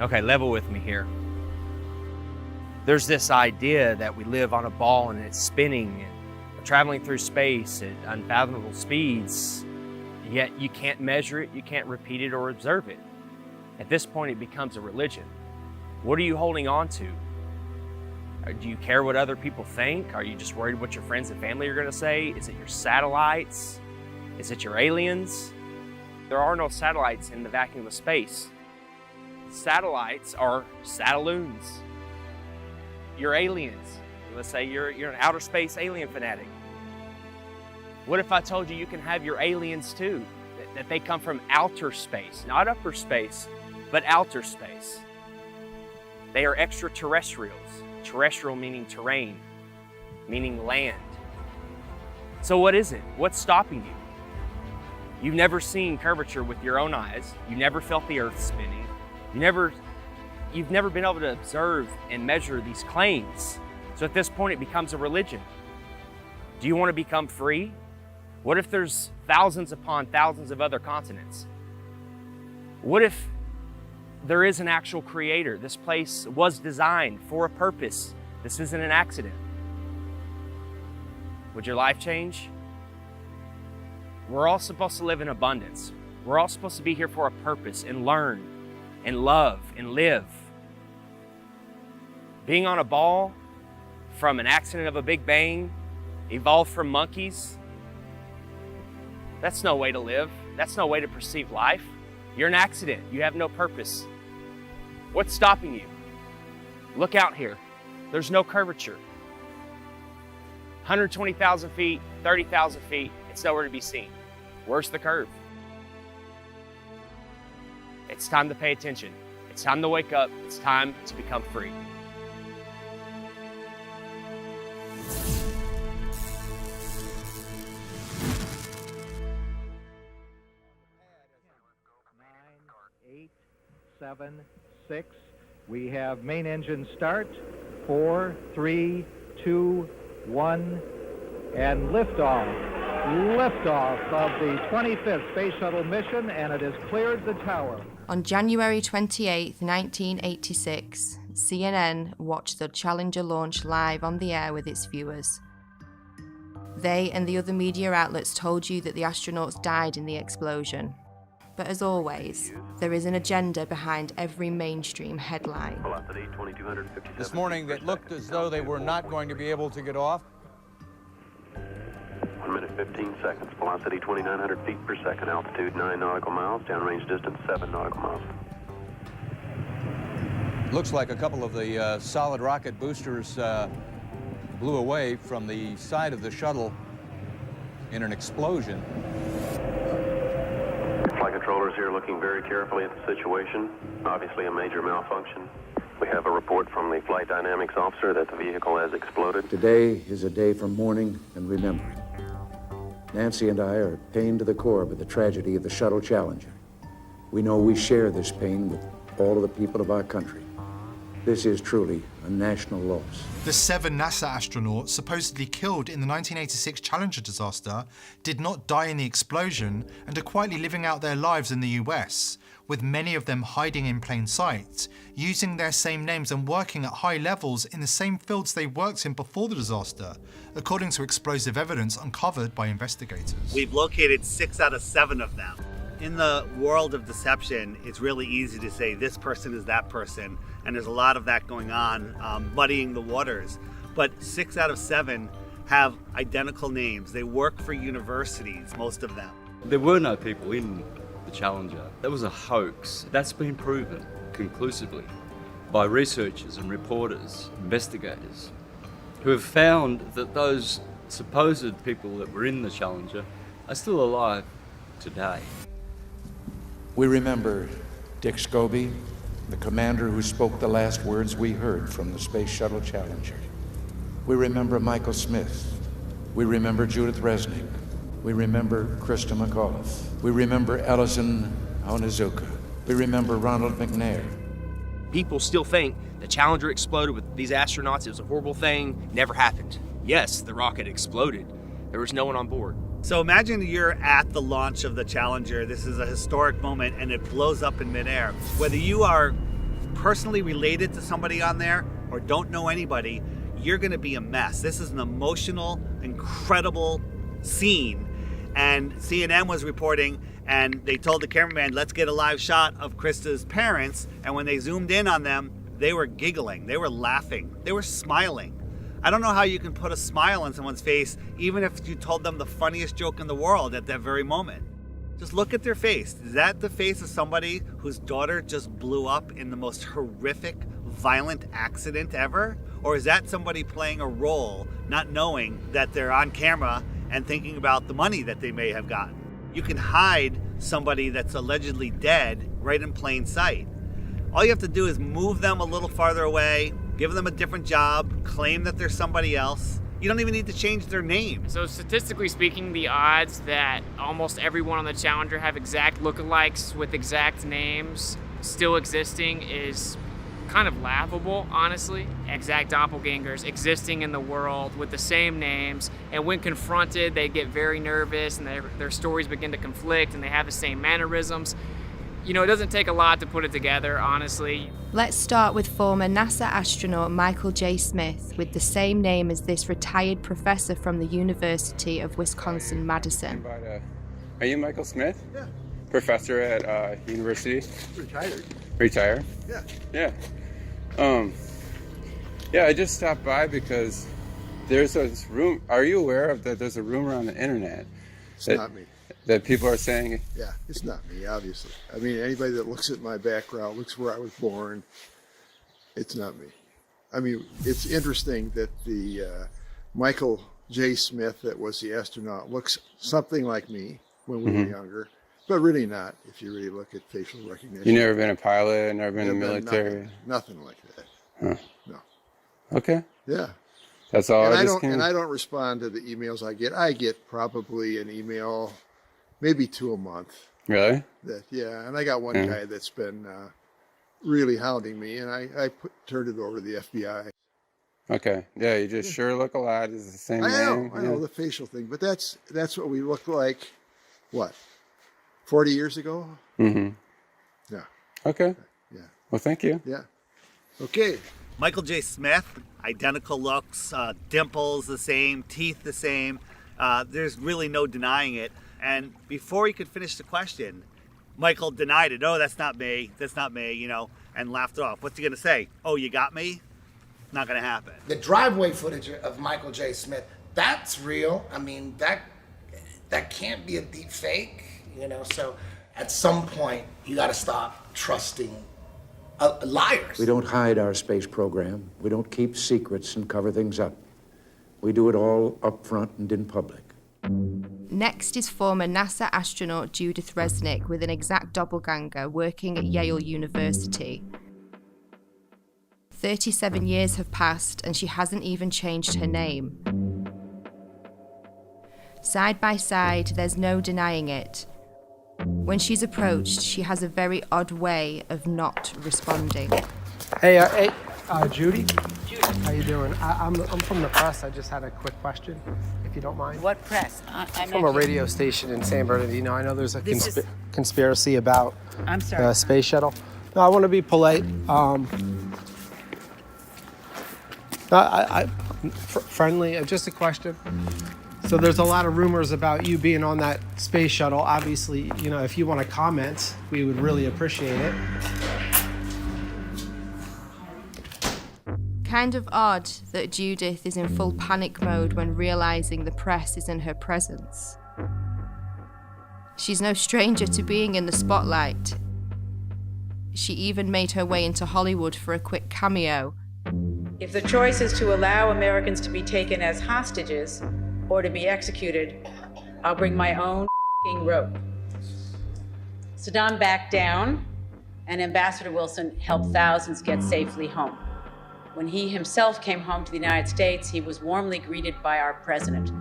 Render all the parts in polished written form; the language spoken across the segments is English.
Okay, level with me here. There's this idea that we live on a ball and it's spinning and we're traveling through space at unfathomable speeds, yet you can't measure it, you can't repeat it or observe it. At this point, it becomes a religion. What are you holding on to? Do you care what other people think? Are you just worried what your friends and family are going to say? Is it your satellites? Is it your aliens? There are no satellites in the vacuum of space. Satellites are satelloons. You're aliens. Let's say you're an outer space alien fanatic. What if I told you you can have your aliens too? That they come from outer space, not upper space, but outer space. They are extraterrestrials. Terrestrial meaning terrain, meaning land. So what is it? What's stopping you? You've never seen curvature with your own eyes. You've never felt the earth spinning. You've never been able to observe and measure these claims. So at this point, it becomes a religion. Do you want to become free? What if there's thousands upon thousands of other continents? What if there is an actual creator? This place was designed for a purpose. This isn't an accident. Would your life change? We're all supposed to live in abundance. We're all supposed to be here for a purpose and learn and love and live. Being on a ball from an accident of a big bang, evolved from monkeys, that's no way to live. That's no way to perceive life. You're an accident. You have no purpose. What's stopping you? Look out here. There's no curvature. 120,000 feet, 30,000 feet, it's nowhere to be seen. Where's the curve? It's time to pay attention. It's time to wake up. It's time to become free. Seven, 6. We have main engine start. 4, 3, 2, 1, and liftoff. Liftoff of the 25th Space Shuttle mission, and it has cleared the tower. On January 28, 1986, CNN watched the Challenger launch live on the air with its viewers. They and the other media outlets told you that the astronauts died in the explosion. But as always, there is an agenda behind every mainstream headline. This morning, it looked as though they were not going to be able to get off. 1 minute 15 seconds. Velocity 2,900 feet per second. Altitude 9 nautical miles. Downrange distance 7 nautical miles. Looks like a couple of the solid rocket boosters blew away from the side of the shuttle in an explosion. Flight controllers here looking very carefully at the situation. Obviously a major malfunction. We have a report from the flight dynamics officer that the vehicle has exploded. Today is a day for mourning and remembering. Nancy and I are pained to the core by the tragedy of the Shuttle Challenger. We know we share this pain with all of the people of our country. This is truly a national loss. The 7 NASA astronauts supposedly killed in the 1986 Challenger disaster did not die in the explosion and are quietly living out their lives in the US, with many of them hiding in plain sight, using their same names and working at high levels in the same fields they worked in before the disaster, according to explosive evidence uncovered by investigators. We've located 6 out of 7 of them. In the world of deception, it's really easy to say this person is that person, and there's a lot of that going on, muddying the waters. But 6 out of 7 have identical names. They work for universities, most of them. There were no people in the Challenger. That was a hoax. That's been proven conclusively by researchers and reporters, investigators, who have found that those supposed people that were in the Challenger are still alive today. We remember Dick Scobie, the commander who spoke the last words we heard from the Space Shuttle Challenger. We remember Michael Smith. We remember Judith Resnick. We remember Krista McAuliffe. We remember Ellison Onizuka. We remember Ronald McNair. People still think the Challenger exploded with these astronauts. It was a horrible thing. Never happened. Yes, the rocket exploded. There was no one on board. So imagine you're at the launch of the Challenger. This is a historic moment and it blows up in midair. Whether you are personally related to somebody on there or don't know anybody, you're going to be a mess. This is an emotional, incredible scene. And CNN was reporting, and they told the cameraman, let's get a live shot of Krista's parents. And when they zoomed in on them, they were giggling, they were laughing, they were smiling. I don't know how you can put a smile on someone's face, even if you told them the funniest joke in the world at that very moment. Just look at their face. Is that the face of somebody whose daughter just blew up in the most horrific, violent accident ever? Or is that somebody playing a role, not knowing that they're on camera and thinking about the money that they may have gotten? You can hide somebody that's allegedly dead right in plain sight. All you have to do is move them a little farther away, give them a different job, claim that they're somebody else. You don't even need to change their name. So statistically speaking, the odds that almost everyone on the Challenger have exact lookalikes with exact names still existing is kind of laughable, honestly. Exact doppelgangers existing in the world with the same names, and when confronted, they get very nervous and their stories begin to conflict and they have the same mannerisms. You know, it doesn't take a lot to put it together, honestly. Let's start with former NASA astronaut Michael J. Smith, with the same name as this retired professor from the University of Wisconsin-Madison. Are you Michael Smith? Yeah. Professor at university? Retired. Retired? Yeah. Yeah. Yeah, I just stopped by because there's this room. Are you aware of that? There's a rumor on the internet. It's not me. That people are saying. Yeah, it's not me, obviously. I mean, anybody that looks at my background, looks where I was born, it's not me. I mean, it's interesting that the Michael J. Smith that was the astronaut looks something like me when we were younger, but really not if you really look at facial recognition. You never been a pilot, never been in the military? Nothing like that. Huh. No. Okay. Yeah. That's all. And I I don't respond to the emails I get. I get probably an email, maybe 2 a month. Really? And I got one guy that's been really hounding me, and I turned it over to the FBI. Okay. Yeah, you just sure look a lot. It's the same name. I know the facial thing, but that's what we looked like. What? 40 years ago? Mm-hmm. Yeah. Okay. Yeah. Well, thank you. Yeah. Okay. Michael J. Smith, identical looks, dimples the same, teeth the same. There's really no denying it. And before he could finish the question, Michael denied it. Oh, that's not me, you know, and laughed it off. What's he going to say? Oh, you got me? Not going to happen. The driveway footage of Michael J. Smith, that's real. I mean, that can't be a deep fake, you know. So at some point, you got to stop trusting liars. We don't hide our space program. We don't keep secrets and cover things up. We do it all up front and in public. Next is former NASA astronaut Judith Resnick with an exact doppelganger working at Yale University. 37 years have passed and she hasn't even changed her name. Side by side, there's no denying it. When she's approached, she has a very odd way of not responding. Hey, Judy? Judy. How you doing? I'm from the press. I just had a quick question, if you don't mind. What press? I'm from a radio station in San Bernardino. I know there's a conspiracy about the space shuttle. No, I want to be polite. Friendly, just a question. So there's a lot of rumors about you being on that space shuttle. Obviously, you know, if you want to comment, we would really appreciate it. Kind of odd that Judith is in full panic mode when realizing the press is in her presence. She's no stranger to being in the spotlight. She even made her way into Hollywood for a quick cameo. If the choice is to allow Americans to be taken as hostages or to be executed, I'll bring my own rope. Saddam backed down, and Ambassador Wilson helped thousands get safely home. When he himself came home to the United States, he was warmly greeted by our president,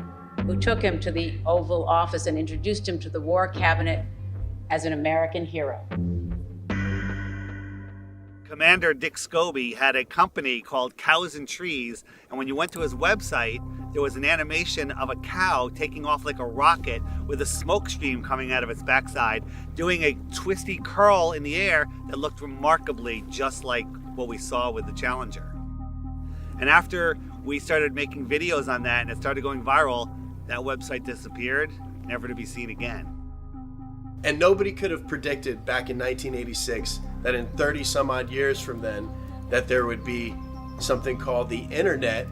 who took him to the Oval Office and introduced him to the War Cabinet as an American hero. Commander Dick Scobie had a company called Cows and Trees, and when you went to his website, there was an animation of a cow taking off like a rocket with a smoke stream coming out of its backside, doing a twisty curl in the air that looked remarkably just like what we saw with the Challenger. And after we started making videos on that and it started going viral, that website disappeared, never to be seen again. And nobody could have predicted back in 1986 that in 30 some odd years from then that there would be something called the internet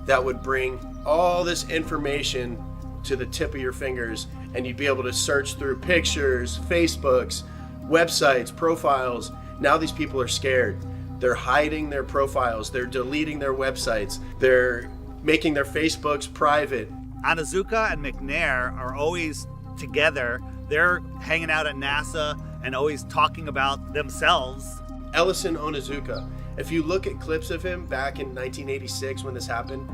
that would bring all this information to the tip of your fingers, and you'd be able to search through pictures, Facebooks, websites, profiles. Now these people are scared. They're hiding their profiles, they're deleting their websites, they're making their Facebooks private. Onizuka and McNair are always together. They're hanging out at NASA and always talking about themselves. Ellison Onizuka, if you look at clips of him back in 1986 when this happened,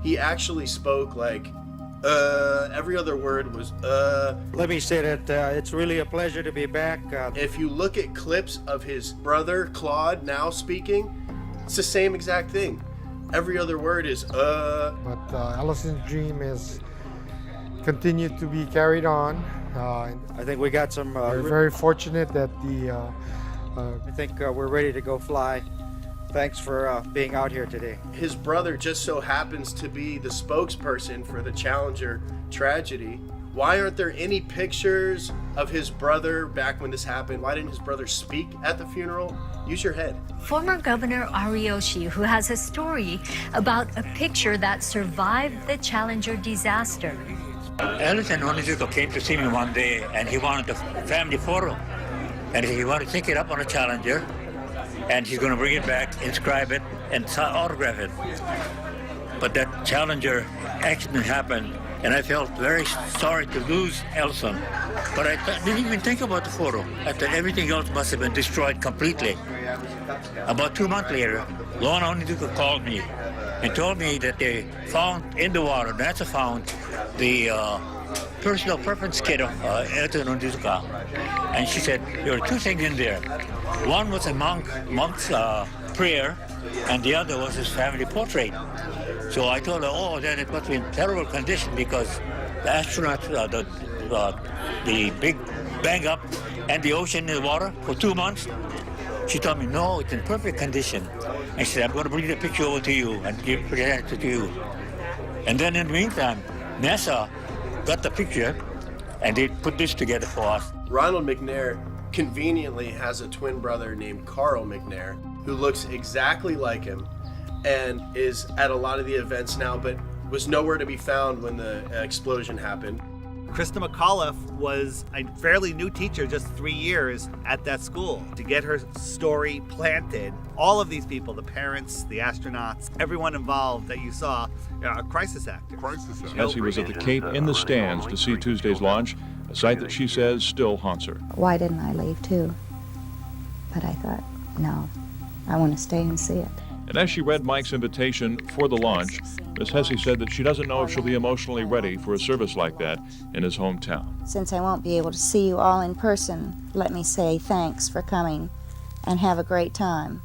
he actually spoke like, every other word was, Let me say that it's really a pleasure to be back. If you look at clips of his brother, Claude, now speaking, it's the same exact thing. Every other word is, But Ellison's dream is continued to be carried on. I think we got some... we're very fortunate that I think we're ready to go fly. Thanks for being out here today. His brother just so happens to be the spokesperson for the Challenger tragedy. Why aren't there any pictures of his brother back when this happened? Why didn't his brother speak at the funeral? Use your head. Former Governor Ariyoshi, who has a story about a picture that survived the Challenger disaster. Ellison Onizuka came to see me one day, and he wanted a family photo. And he wanted to take it up on a Challenger, and he's going to bring it back, inscribe it, and autograph it. But that Challenger accident happened, and I felt very sorry to lose Ellison. But I didn't even think about the photo. I thought everything else must have been destroyed completely. About 2 months later, Lorna Onizuka called me and told me that they found in the water, NASA found the personal preference kit of Ellison Onizuka. And she said there were two things in there. One was a monk's prayer, and the other was his family portrait. So I told her, oh, then it must be in terrible condition because the astronauts, the big bang up and the ocean in the water for 2 months. She told me, no, it's in perfect condition. And she said, I'm going to bring the picture over to you and present it to you. And then in the meantime, NASA got the picture and they put this together for us. Ronald McNair conveniently has a twin brother named Carl McNair who looks exactly like him and is at a lot of the events now, but was nowhere to be found when the explosion happened. Krista McAuliffe was a fairly new teacher, just 3 years at that school. To get her story planted, all of these people, the parents, the astronauts, everyone involved that you saw, a crisis actor. Essie was at the Cape in the stands to see Tuesday's launch, a sight that she says still haunts her. Why didn't I leave too? But I thought, no, I want to stay and see it. And as she read Mike's invitation for the launch, Miss Hesse said that she doesn't know if she'll be emotionally ready for a service like that in his hometown. Since I won't be able to see you all in person, let me say thanks for coming and have a great time.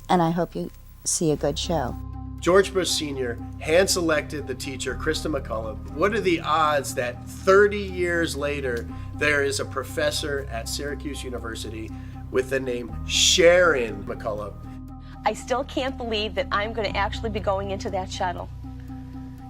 And I hope you see a good show. George Bush Sr. hand-selected the teacher, Krista McAuliffe. What are the odds that 30 years later, there is a professor at Syracuse University with the name Sharon McAuliffe? I still can't believe that I'm going to actually be going into that shuttle.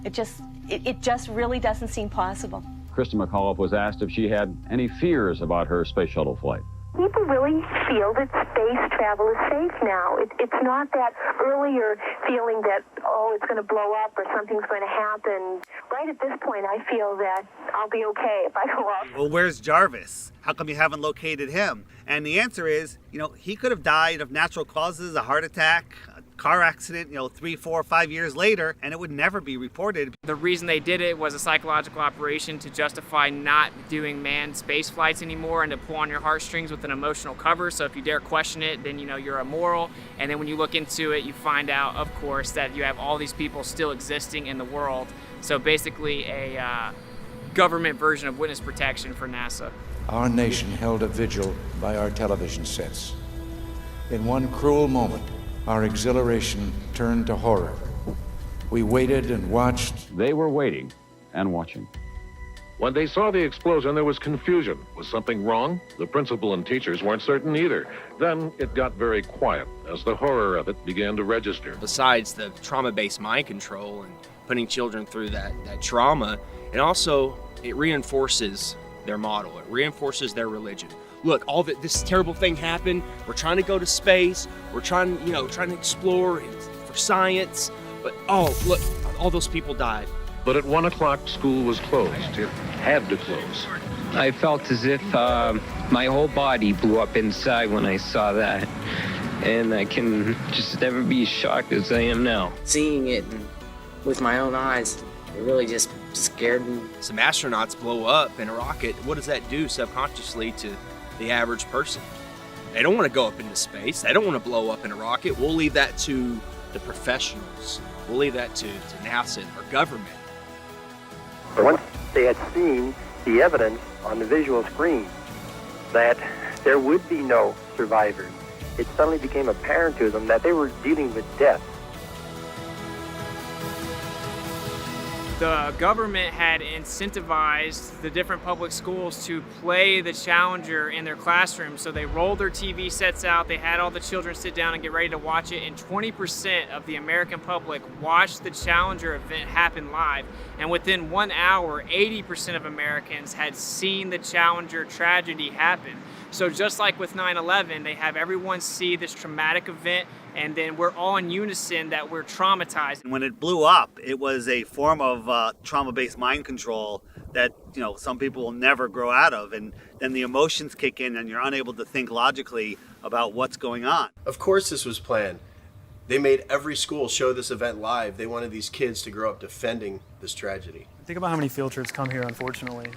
It just really doesn't seem possible. Krista McAuliffe was asked if she had any fears about her space shuttle flight. People really feel that space travel is safe now. It's not that earlier feeling that, oh, it's going to blow up or something's going to happen. Right at this point, I feel that I'll be okay if I go up. Well, where's Jarvis? How come you haven't located him? And the answer is, he could have died of natural causes, a heart attack, a car accident, 3, 4, 5 years later, and it would never be reported. The reason they did it was a psychological operation to justify not doing manned space flights anymore and to pull on your heartstrings with an emotional cover. So if you dare question it, then you're immoral. And then when you look into it, you find out, of course, that you have all these people still existing in the world. So basically a government version of witness protection for NASA. Our nation held a vigil by our television sets. In one cruel moment, our exhilaration turned to horror. We waited and watched. They were waiting and watching. When they saw the explosion, there was confusion. Was something wrong? The principal and teachers weren't certain either. Then it got very quiet as the horror of it began to register. Besides the trauma-based mind control and putting children through that trauma, and also it reinforces their model. It reinforces their religion. Look, this terrible thing happened. We're trying to go to space. We're trying to explore for science. But oh, look, all those people died. But at 1 o'clock, school was closed. It had to close. I felt as if my whole body blew up inside when I saw that. And I can just never be as shocked as I am now. Seeing it with my own eyes, it really just scared me. Some astronauts blow up in a rocket. What does that do subconsciously to the average person? They don't want to go up into space. They don't want to blow up in a rocket. We'll leave that to the professionals. We'll leave that to NASA or government. Once they had seen the evidence on the visual screen that there would be no survivors, it suddenly became apparent to them that they were dealing with death. The government had incentivized the different public schools to play the Challenger in their classrooms. So they rolled their TV sets out, they had all the children sit down and get ready to watch it, and 20% of the American public watched the Challenger event happen live. And within 1 hour, 80% of Americans had seen the Challenger tragedy happen. So just like with 9/11, they have everyone see this traumatic event, and then we're all in unison that we're traumatized. When it blew up, it was a form of trauma-based mind control that some people will never grow out of, and then the emotions kick in and you're unable to think logically about what's going on. Of course this was planned. They made every school show this event live. They wanted these kids to grow up defending this tragedy. Think about how many field trips come here, unfortunately.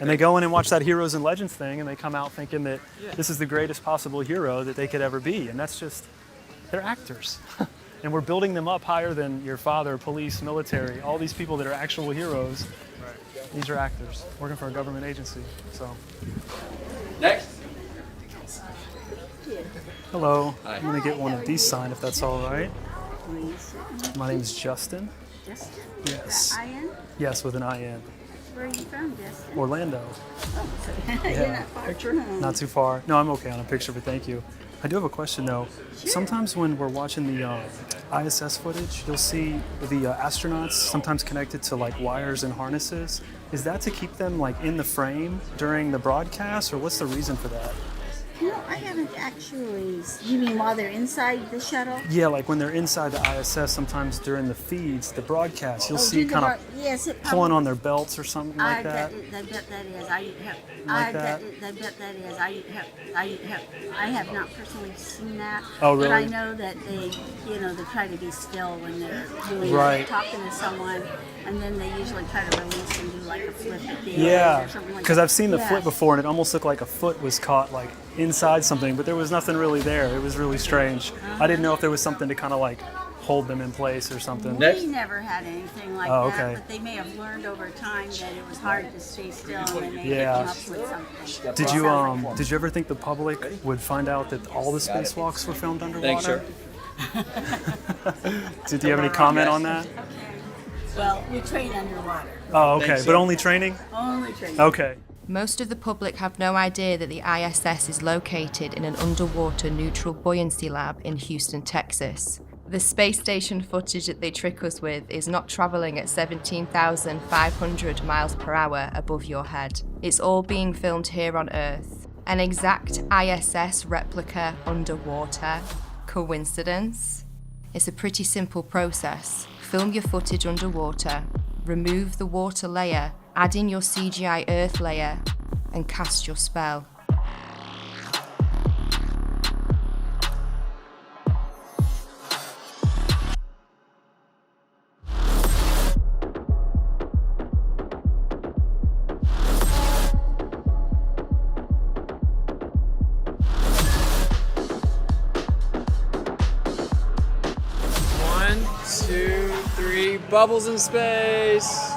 And they go in and watch that Heroes and Legends thing, and they come out thinking that this is the greatest possible hero that they could ever be. And that's just, they're actors. And we're building them up higher than your father, police, military, all these people that are actual heroes. Right. These are actors working for a government agency. So. Next. Hello. Hi. I'm going to get one of these signed if that's all right. My name is Justin. Justin? Yes. I-N? Yes, with an I-N. Where are you from, Justin? Orlando. Oh, so you're not far from home. Not too far. No, I'm okay on a picture, but thank you. I do have a question though. Sure. Sometimes when we're watching the ISS footage, you'll see the astronauts sometimes connected to like wires and harnesses. Is that to keep them like in the frame during the broadcast, or what's the reason for that? No, I haven't actually. You mean while they're inside the shuttle? Yeah, like when they're inside the ISS, sometimes during the feeds, the broadcast, you'll see kind of pulling on their belts or something like that. I bet that is. I bet that is. I have not personally seen that. Oh, really? But I know that they try to be still when they're doing right. talking to someone, and then they usually try to release and do like a flip at the end yeah, or something like because that. I've seen the flip before, and it almost looked like a foot was caught like inside something, but there was nothing really there. It was really strange. I didn't know if there was something to kind of like hold them in place or something. We never had anything like Oh, that, okay. but they may have learned over time that it was hard to stay still, and they may have come up with something. Did you ever think the public would find out that all the spacewalks were filmed underwater? Thanks, sir. Did you have any comment on that? Well, we train underwater. Oh, okay, but only training? Only training. Okay. Most of the public have no idea that the ISS is located in an underwater neutral buoyancy lab in Houston, Texas. The space station footage that they trick us with is not traveling at 17,500 miles per hour above your head. It's all being filmed here on Earth. An exact ISS replica underwater. Coincidence? It's a pretty simple process. Film your footage underwater, remove the water layer, add in your CGI Earth layer, and cast your spell. Bubbles in space.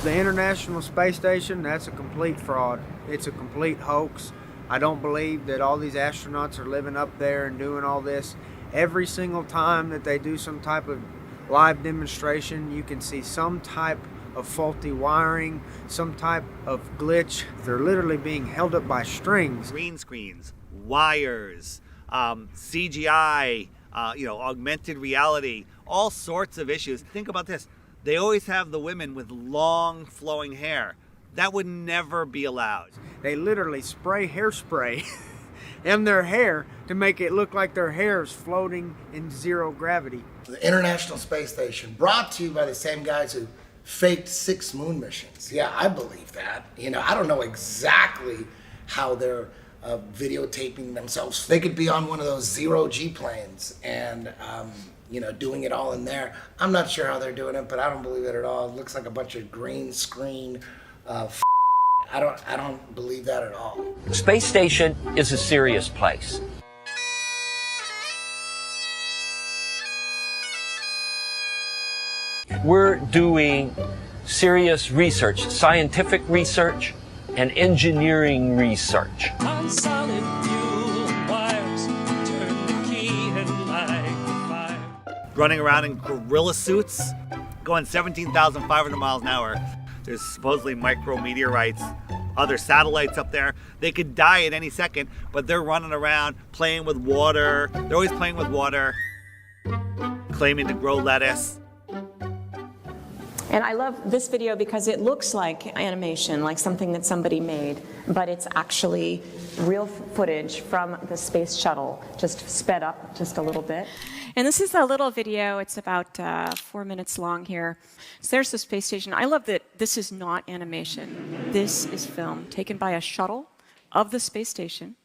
The International Space Station, that's a complete fraud. It's a complete hoax. I don't believe that all these astronauts are living up there and doing all this. Every single time that they do some type of live demonstration, you can see some type of faulty wiring, some type of glitch. They're literally being held up by strings. Green screens, wires, CGI, augmented reality, all sorts of issues. Think about this. They always have the women with long flowing hair. That would never be allowed. They literally spray hairspray in their hair to make it look like their hair is floating in zero gravity. The International Space Station, brought to you by the same guys who faked 6 moon missions. Yeah, I believe that. I don't know exactly how they're videotaping themselves. They could be on one of those zero-G planes and, doing it all in there. I'm not sure how they're doing it, but I don't believe it at all. It looks like a bunch of green screen I don't believe that at all. The space station is a serious place. We're doing serious research, scientific research and engineering research. On solid fuel wires, turn the key and light the fire. Running around in gorilla suits, going 17,500 miles an hour. There's supposedly micrometeorites, other satellites up there. They could die at any second, but they're running around playing with water. They're always playing with water, claiming to grow lettuce. And I love this video because it looks like animation, like something that somebody made, but it's actually real footage from the space shuttle, just sped up just a little bit. And this is a little video. It's about 4 minutes long here. So there's the space station. I love that this is not animation. This is film taken by a shuttle of the space station.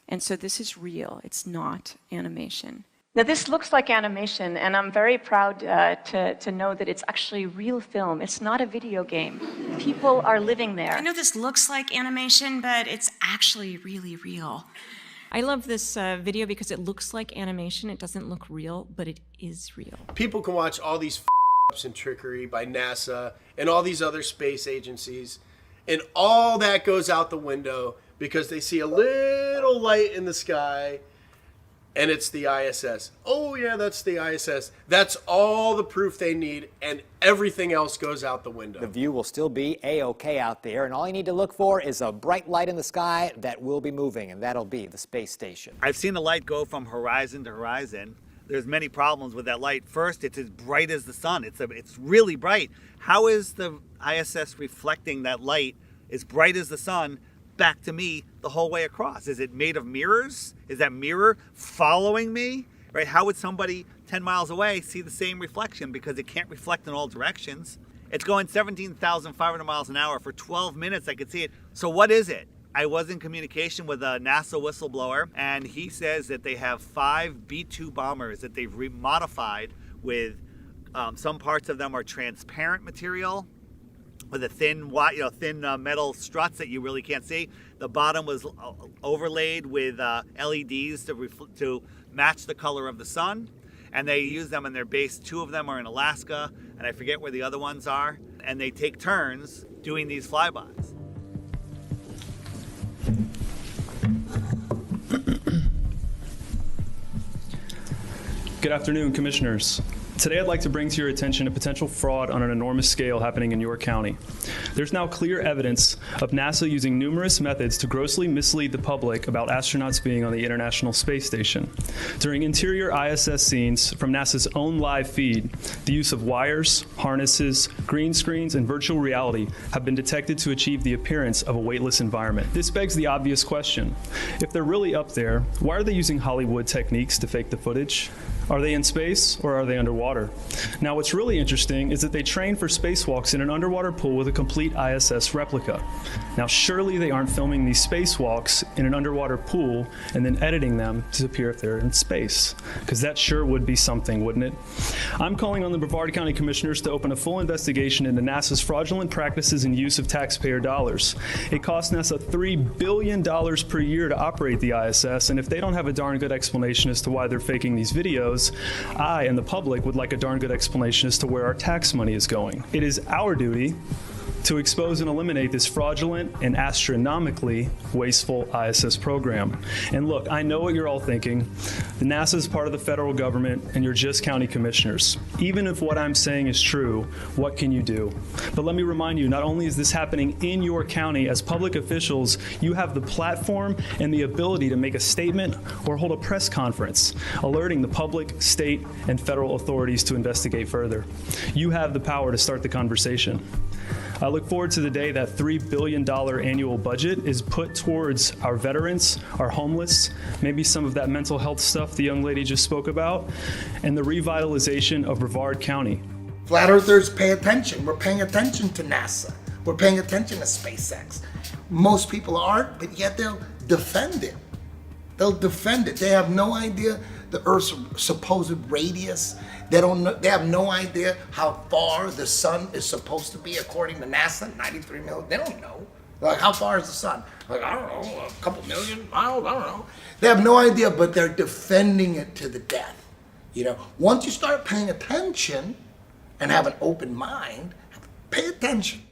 And so this is real. It's not animation. Now this looks like animation, and I'm very proud to know that it's actually real film. It's not a video game. People are living there. I know this looks like animation, but it's actually really real. I love this video because it looks like animation. It doesn't look real, but it is real. People can watch all these ups and trickery by NASA and all these other space agencies, and all that goes out the window because they see a little light in the sky. And it's the ISS. Oh yeah, that's the ISS. That's all the proof they need, and everything else goes out the window. The view will still be A-OK out there, and all you need to look for is a bright light in the sky that will be moving, and that'll be the space station. I've seen the light go from horizon to horizon. There's many problems with that light. First, it's as bright as the sun. It's really bright. How is the ISS reflecting that light as bright as the sun back to me the whole way across? Is it made of mirrors? Is that mirror following me? Right? How would somebody 10 miles away see the same reflection? Because it can't reflect in all directions. It's going 17,500 miles an hour for 12 minutes. I could see it. So what is it? I was in communication with a NASA whistleblower, and he says that they have 5 B-2 bombers that they've remodified with some parts of them are transparent material, with a thin metal struts that you really can't see. The bottom was overlaid with LEDs to match the color of the sun, and they use them in their base. 2 of them are in Alaska, and I forget where the other ones are, and they take turns doing these flybys. Good afternoon, Commissioners. Today I'd like to bring to your attention a potential fraud on an enormous scale happening in York County. There's now clear evidence of NASA using numerous methods to grossly mislead the public about astronauts being on the International Space Station. During interior ISS scenes from NASA's own live feed, the use of wires, harnesses, green screens, and virtual reality have been detected to achieve the appearance of a weightless environment. This begs the obvious question. If they're really up there, why are they using Hollywood techniques to fake the footage? Are they in space or are they underwater? Now, what's really interesting is that they train for spacewalks in an underwater pool with a complete ISS replica. Now, surely they aren't filming these spacewalks in an underwater pool and then editing them to appear if they're in space, because that sure would be something, wouldn't it? I'm calling on the Brevard County Commissioners to open a full investigation into NASA's fraudulent practices and use of taxpayer dollars. It costs NASA $3 billion per year to operate the ISS, and if they don't have a darn good explanation as to why they're faking these videos, I and the public would like a darn good explanation as to where our tax money is going. It is our duty to expose and eliminate this fraudulent and astronomically wasteful ISS program. And look, I know what you're all thinking. NASA is part of the federal government, and you're just county commissioners. Even if what I'm saying is true, what can you do? But let me remind you, not only is this happening in your county, as public officials, you have the platform and the ability to make a statement or hold a press conference, alerting the public, state, and federal authorities to investigate further. You have the power to start the conversation. I look forward to the day that $3 billion annual budget is put towards our veterans, our homeless, maybe some of that mental health stuff the young lady just spoke about, and the revitalization of Brevard County. Flat Earthers pay attention. We're paying attention to NASA. We're paying attention to SpaceX. Most people aren't, but yet they'll defend it. They'll defend it. They have no idea the Earth's supposed radius. They have no idea how far the sun is supposed to be according to NASA, 93 million. They don't know. Like, how far is the sun? Like, I don't know, a couple million miles, I don't know. They have no idea, but they're defending it to the death. You know, once you start paying attention and have an open mind, pay attention.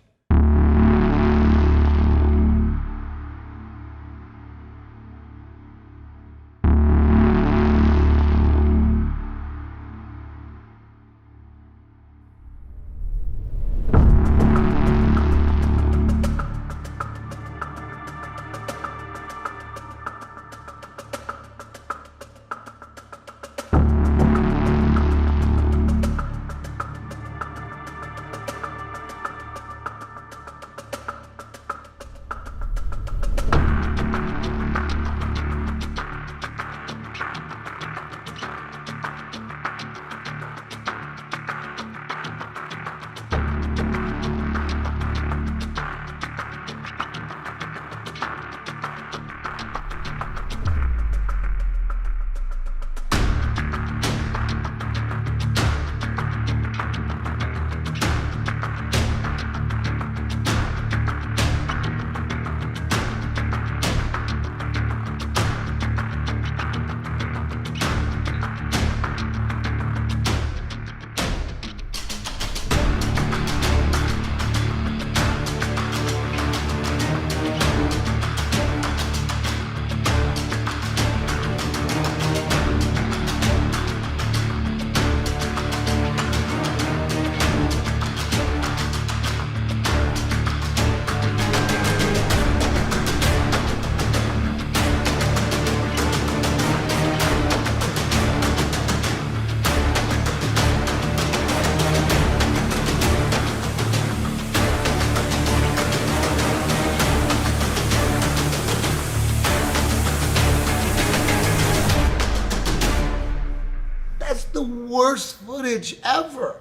Worst footage ever.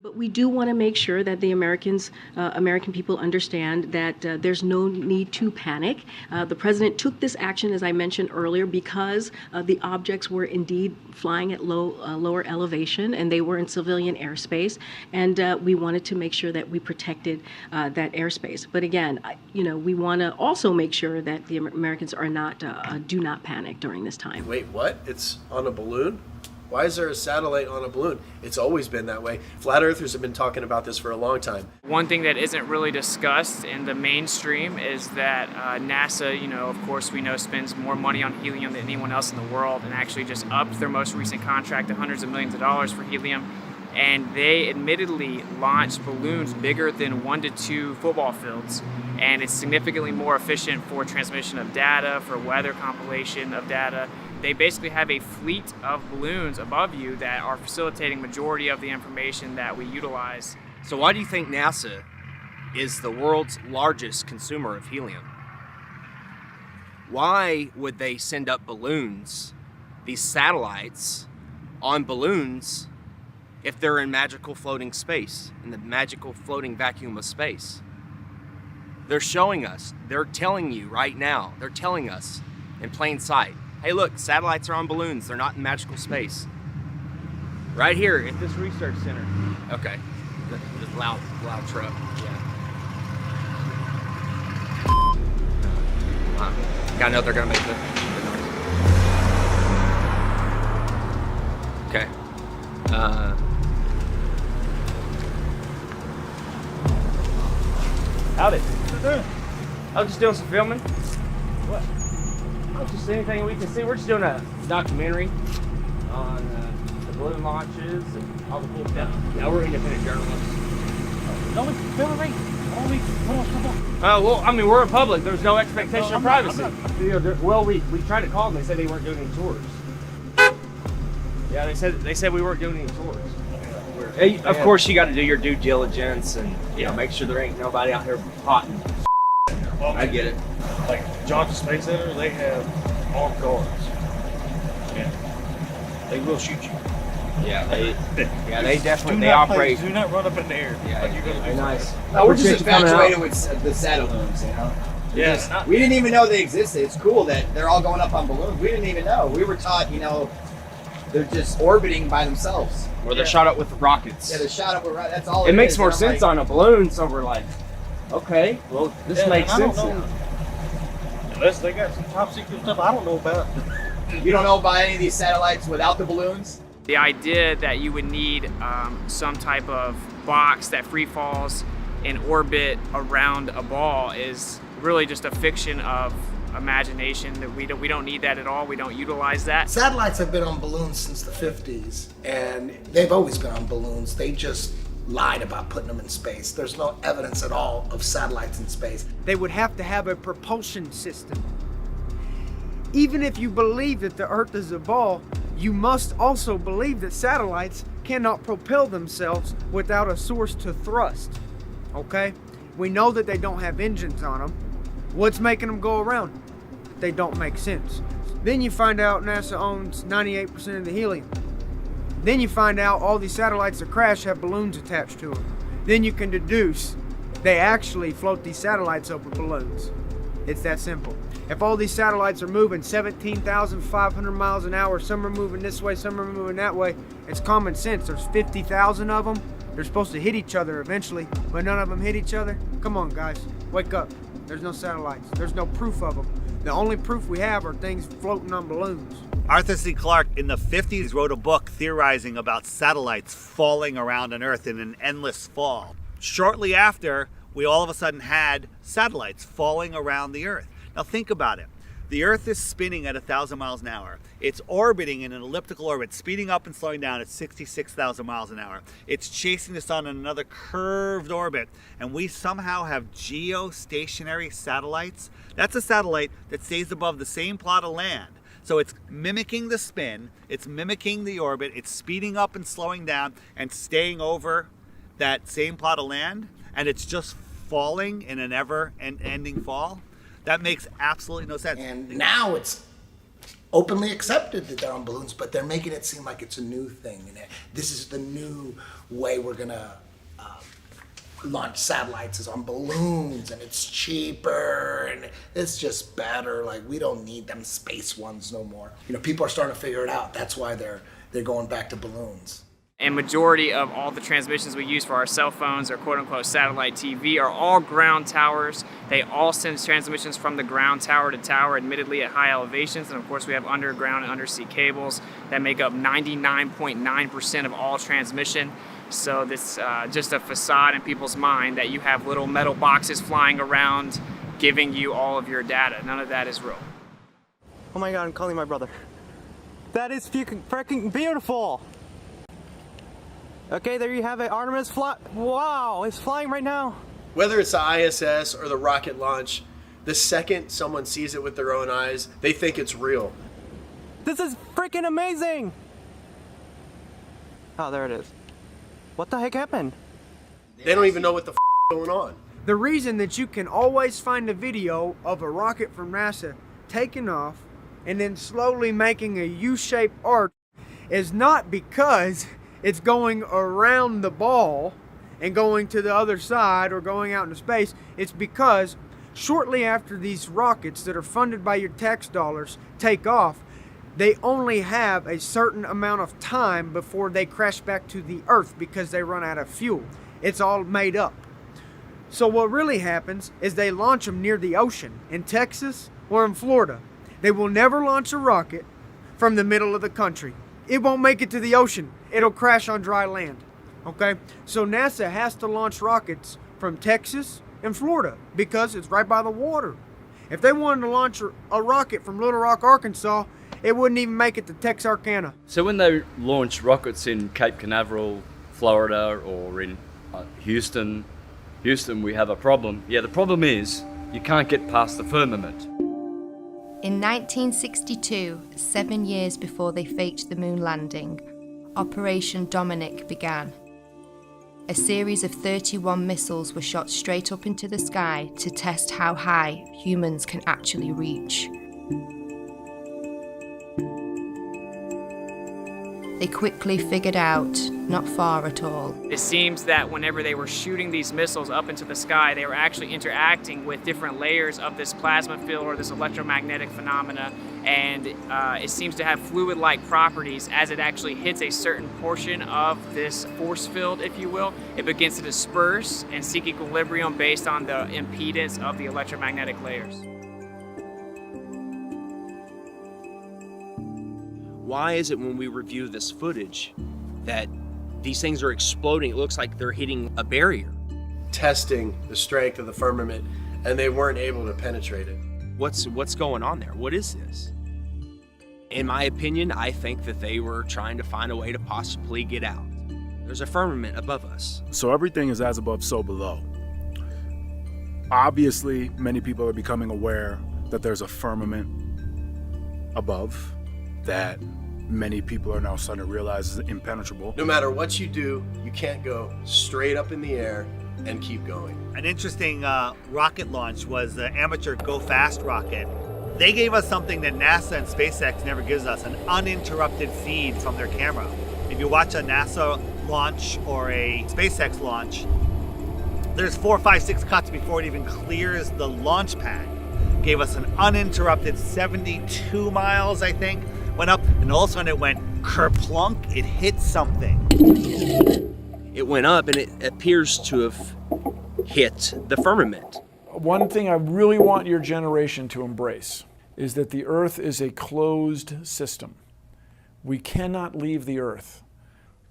But we do want to make sure that the American people understand that there's no need to panic. The president took this action, as I mentioned earlier, because the objects were indeed flying at lower elevation, and they were in civilian airspace, and we wanted to make sure that we protected that airspace. But again, we want to also make sure that the Americans are not do not panic during this time. Wait, what? It's on a balloon? Why is there a satellite on a balloon? It's always been that way. Flat Earthers have been talking about this for a long time. One thing that isn't really discussed in the mainstream is that NASA, of course we know, spends more money on helium than anyone else in the world, and actually just upped their most recent contract to hundreds of millions of dollars for helium. And they admittedly launched balloons bigger than 1 to 2 football fields. And it's significantly more efficient for transmission of data, for weather compilation of data. They basically have a fleet of balloons above you that are facilitating majority of the information that we utilize. So why do you think NASA is the world's largest consumer of helium? Why would they send up balloons, these satellites, on balloons if they're in magical floating space, in the magical floating vacuum of space? They're showing us, they're telling you right now, they're telling us in plain sight, hey look, satellites are on balloons, they're not in magical space. Right here at this research center. Okay, this loud truck, yeah. I know they're gonna make the noise. Okay. Howdy. I was just doing some filming. What? Oh, just anything we can see. We're just doing a documentary on the balloon launches and all the cool stuff. Yeah, we're independent journalists. Don't be filming me. Well, I mean, we're in public. There's no expectation of privacy. Well, we tried to call them. They said they weren't doing any tours. Yeah, they said we weren't doing any tours. Hey, of course, you got to do your due diligence and make sure there ain't nobody out here potting. I get it. Like Johnson Space Center, they have armed guards. Yeah, they will shoot you. Yeah, they definitely operate. Do not run up in the air. Yeah, like you're gonna do nice. No, we're just infatuated with the Satelloons, Yeah. We didn't even know they existed. It's cool that they're all going up on balloons. We didn't even know. We were taught, they're just orbiting by themselves. Or they're shot up with rockets. Yeah, they're shot up with rockets. That's all. It makes more sense on a balloon, so we're like, okay, well, this makes sense now. Unless they got some top secret stuff I don't know about. You don't know about any of these satellites without the balloons? The idea that you would need some type of box that free falls in orbit around a ball is really just a fiction of imagination. That we don't need that at all. We don't utilize that. Satellites have been on balloons since the 50s, and they've always been on balloons. They just lied about putting them in space. There's no evidence at all of satellites in space. They would have to have a propulsion system. Even if you believe that the Earth is a ball, you must also believe that satellites cannot propel themselves without a source to thrust. Okay? We know that they don't have engines on them. What's making them go around? They don't make sense. Then you find out NASA owns 98% of the helium. Then you find out all these satellites that crash have balloons attached to them. Then you can deduce they actually float these satellites over balloons. It's that simple. If all these satellites are moving 17,500 miles an hour, some are moving this way, some are moving that way, it's common sense. There's 50,000 of them. They're supposed to hit each other eventually, but none of them hit each other. Come on, guys, wake up. There's no satellites. There's no proof of them. The only proof we have are things floating on balloons. Arthur C. Clarke in the 50s wrote a book theorizing about satellites falling around on Earth in an endless fall. Shortly after, we all of a sudden had satellites falling around the Earth. Now think about it. The Earth is spinning at 1,000 miles an hour. It's orbiting in an elliptical orbit, speeding up and slowing down at 66,000 miles an hour. It's chasing the sun in another curved orbit, and we somehow have geostationary satellites. That's a satellite that stays above the same plot of land. So it's mimicking the spin, it's mimicking the orbit, it's speeding up and slowing down and staying over that same plot of land, and it's just falling in an ever-ending fall. That makes absolutely no sense. And now it's openly accepted that they're on balloons, but they're making it seem like it's a new thing. And this is the new way we're gonna launch satellites is on balloons, and it's cheaper, and it's just better. Like, we don't need them space ones no more. People are starting to figure it out. That's why they're going back to balloons. And majority of all the transmissions we use for our cell phones or quote-unquote satellite TV are all ground towers. They all send transmissions from the ground tower to tower, admittedly at high elevations. And of course we have underground and undersea cables that make up 99.9% of all transmission. So this just a facade in people's mind that you have little metal boxes flying around giving you all of your data. None of that is real. Oh my God, I'm calling my brother. That is freaking beautiful. Okay, there you have it. Artemis wow, it's flying right now. Whether it's the ISS or the rocket launch, the second someone sees it with their own eyes, they think it's real. This is freaking amazing. Oh, there it is. What the heck happened? They don't even know what the is going on. The reason that you can always find a video of a rocket from NASA taking off and then slowly making a U-shaped arc is not because it's going around the ball and going to the other side or going out into space. It's because shortly after these rockets that are funded by your tax dollars take off, they only have a certain amount of time before they crash back to the Earth because they run out of fuel. It's all made up. So what really happens is they launch them near the ocean in Texas or in Florida. They will never launch a rocket from the middle of the country. It won't make it to the ocean. It'll crash on dry land. Okay? So NASA has to launch rockets from Texas in Florida because it's right by the water. If they wanted to launch a rocket from Little Rock, Arkansas, it wouldn't even make it to Texarkana. So when they launch rockets in Cape Canaveral, Florida, or in Houston, we have a problem. Yeah, the problem is you can't get past the firmament. In 1962, 7 years before they faked the moon landing, Operation Dominic began. A series of 31 missiles were shot straight up into the sky to test how high humans can actually reach. They quickly figured out not far at all. It seems that whenever they were shooting these missiles up into the sky, they were actually interacting with different layers of this plasma field or this electromagnetic phenomena, and it seems to have fluid-like properties. As it actually hits a certain portion of this force field, if you will, it begins to disperse and seek equilibrium based on the impedance of the electromagnetic layers. Why is it when we review this footage that these things are exploding? It looks like they're hitting a barrier. Testing the strength of the firmament, and they weren't able to penetrate it. What's going on there? What is this? In my opinion, I think that they were trying to find a way to possibly get out. There's a firmament above us. So everything is as above, so below. Obviously, many people are becoming aware that there's a firmament above that many people are now starting to realize is impenetrable. No matter what you do, you can't go straight up in the air and keep going. An interesting rocket launch was the amateur Go Fast rocket. They gave us something that NASA and SpaceX never gives us, an uninterrupted feed from their camera. If you watch a NASA launch or a SpaceX launch, there's 4, 5, 6 cuts before it even clears the launch pad. Gave us an uninterrupted 72 miles, I think. Went up, and all of a sudden it went kerplunk, it hit something. It went up, and it appears to have hit the firmament. One thing I really want your generation to embrace is that the Earth is a closed system. We cannot leave the Earth.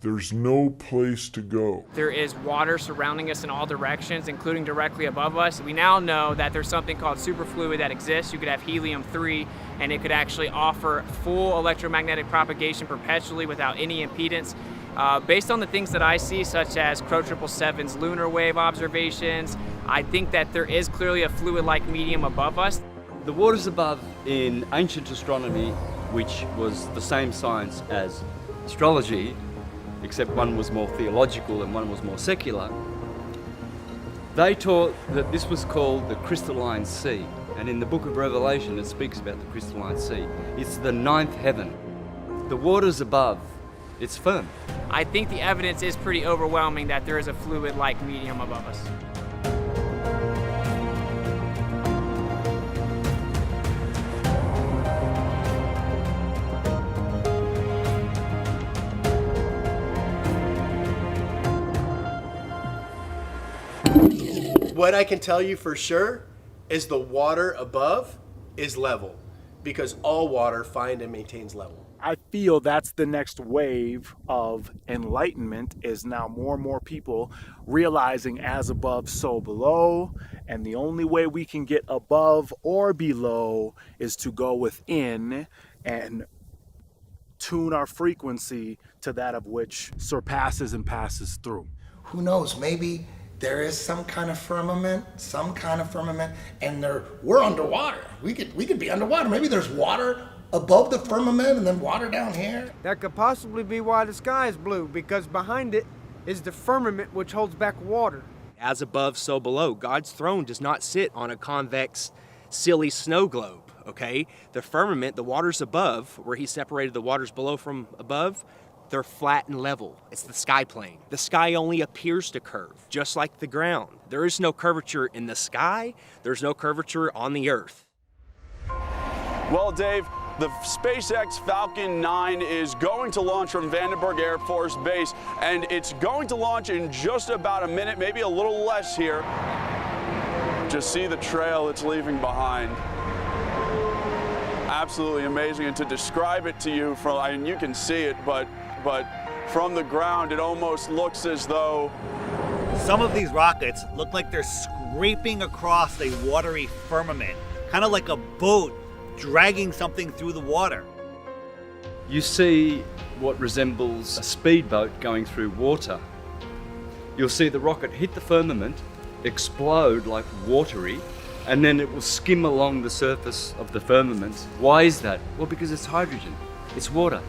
There's no place to go. There is water surrounding us in all directions, including directly above us. We now know that there's something called superfluid that exists. You could have helium-3, and it could actually offer full electromagnetic propagation perpetually without any impedance. Based on the things that I see, such as Crow 777's lunar wave observations, I think that there is clearly a fluid-like medium above us. The waters above in ancient astronomy, which was the same science as astrology, except one was more theological and one was more secular, they taught that this was called the crystalline sea. And in the book of Revelation, it speaks about the crystalline sea. It's the 9th heaven. The waters above, it's firm. I think the evidence is pretty overwhelming that there is a fluid-like medium above us. What I can tell you for sure is the water above is level, because all water finds and maintains level. I feel that's the next wave of enlightenment, is now more and more people realizing as above, so below. And the only way we can get above or below is to go within and tune our frequency to that of which surpasses and passes through. Who knows, maybe there is some kind of firmament, and we're underwater. We could be underwater. Maybe there's water above the firmament and then water down here. That could possibly be why the sky is blue, because behind it is the firmament which holds back water. As above, so below. God's throne does not sit on a convex, silly snow globe, okay? The firmament, the waters above, where he separated the waters below from above, they're flat and level. It's the sky plane. The sky only appears to curve, just like the ground. There is no curvature in the sky. There's no curvature on the earth. Well, Dave, the SpaceX Falcon 9 is going to launch from Vandenberg Air Force Base, and it's going to launch in just about a minute, maybe a little less here. Just see the trail it's leaving behind. Absolutely amazing, and to describe it to you from, I mean, you can see it, but from the ground, it almost looks as though some of these rockets look like they're scraping across a watery firmament, kind of like a boat dragging something through the water. You see what resembles a speedboat going through water. You'll see the rocket hit the firmament, explode like watery, and then it will skim along the surface of the firmament. Why is that? Well, because it's hydrogen. It's water.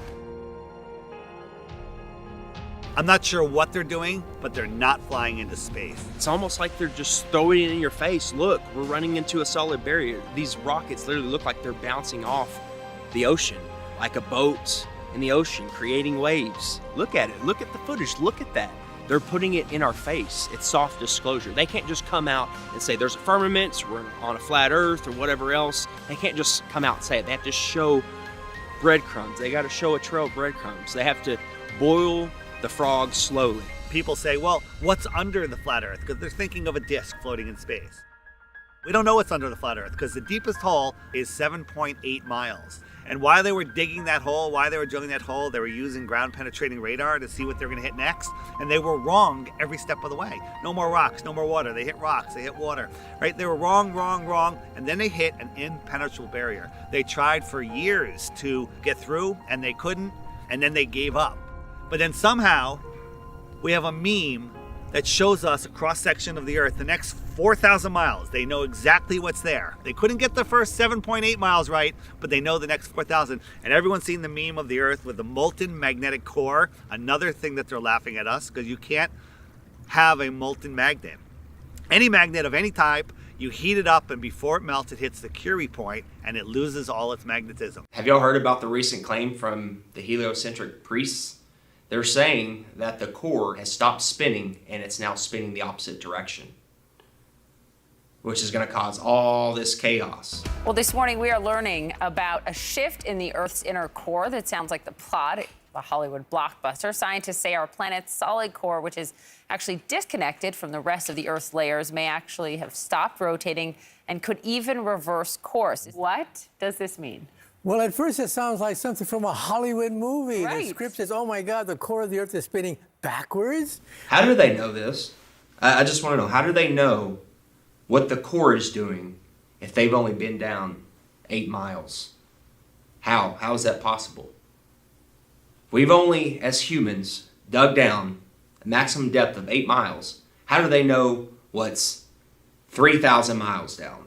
I'm not sure what they're doing, but they're not flying into space. It's almost like they're just throwing it in your face. Look, we're running into a solid barrier. These rockets literally look like they're bouncing off the ocean, like a boat in the ocean, creating waves. Look at it. Look at the footage. Look at that. They're putting it in our face. It's soft disclosure. They can't just come out and say there's a firmament, we're on a flat earth or whatever else. They can't just come out and say it. They have to show breadcrumbs. They got to show a trail of breadcrumbs. They have to boil the frogs slowly. People say, well, what's under the flat earth? Because they're thinking of a disk floating in space. We don't know what's under the flat earth because the deepest hole is 7.8 miles. And while they were digging that hole, while they were drilling that hole, they were using ground penetrating radar to see what they're going to hit next. And they were wrong every step of the way. No more rocks, no more water. They hit rocks, they hit water, right? They were wrong. And then they hit an impenetrable barrier. They tried for years to get through and they couldn't. And then they gave up. But then somehow we have a meme that shows us a cross-section of the earth, the next 4,000 miles. They know exactly what's there. They couldn't get the first 7.8 miles right, but they know the next 4,000. And everyone's seen the meme of the earth with the molten magnetic core. Another thing that they're laughing at us, because you can't have a molten magnet. Any magnet of any type, you heat it up, and before it melts, it hits the Curie point, and it loses all its magnetism. Have y'all heard about the recent claim from the heliocentric priests? They're saying that the core has stopped spinning and it's now spinning the opposite direction, which is going to cause all this chaos. Well, this morning we are learning about a shift in the Earth's inner core that sounds like the plot of a Hollywood blockbuster. Scientists say our planet's solid core, which is actually disconnected from the rest of the Earth's layers, may actually have stopped rotating and could even reverse course. What does this mean? Well, at first it sounds like something from a Hollywood movie. Right. The script says, oh my God, the core of the Earth is spinning backwards. How do they know this? I just want to know, how do they know what the core is doing if they've only been down 8 miles? How is that possible? We've only, as humans, dug down a maximum depth of 8 miles. How do they know what's 3,000 miles down?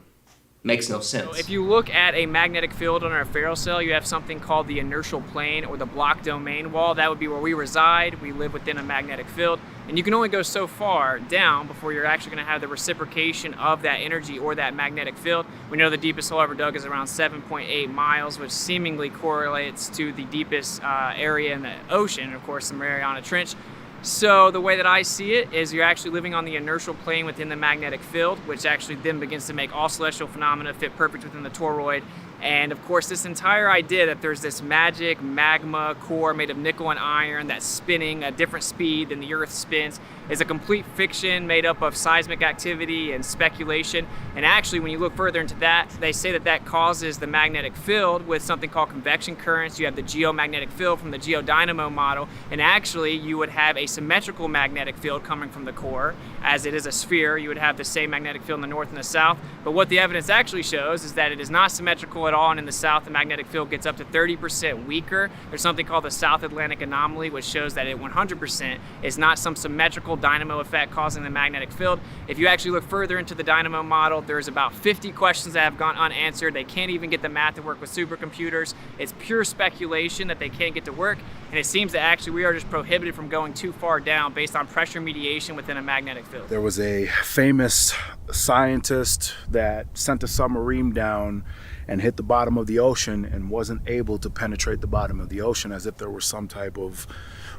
Makes no sense. So if you look at a magnetic field on our ferrocell, you have something called the inertial plane or the block domain wall. That would be where we reside. We live within a magnetic field. And you can only go so far down before you're actually going to have the reciprocation of that energy or that magnetic field. We know the deepest hole ever dug is around 7.8 miles, which seemingly correlates to the deepest area in the ocean, of course, the Mariana Trench. So the way that I see it is you're actually living on the inertial plane within the magnetic field, which actually then begins to make all celestial phenomena fit perfect within the toroid. And of course, this entire idea that there's this magic magma core made of nickel and iron that's spinning at a different speed than the Earth spins is a complete fiction made up of seismic activity and speculation. And actually, when you look further into that, they say that that causes the magnetic field with something called convection currents. You have the geomagnetic field from the geodynamo model, and actually you would have a symmetrical magnetic field coming from the core. As it is a sphere, you would have the same magnetic field in the north and the south. But what the evidence actually shows is that it is not symmetrical at all, and in the south, the magnetic field gets up to 30% weaker. There's something called the South Atlantic anomaly, which shows that it 100% is not some symmetrical dynamo effect causing the magnetic field. If you actually look further into the dynamo model, there's about 50 questions that have gone unanswered. They can't even get the math to work with supercomputers. It's pure speculation that they can't get to work, and it seems that actually we are just prohibited from going too far down based on pressure mediation within a magnetic field. There was a famous scientist that sent a submarine down and hit the bottom of the ocean and wasn't able to penetrate the bottom of the ocean, as if there was some type of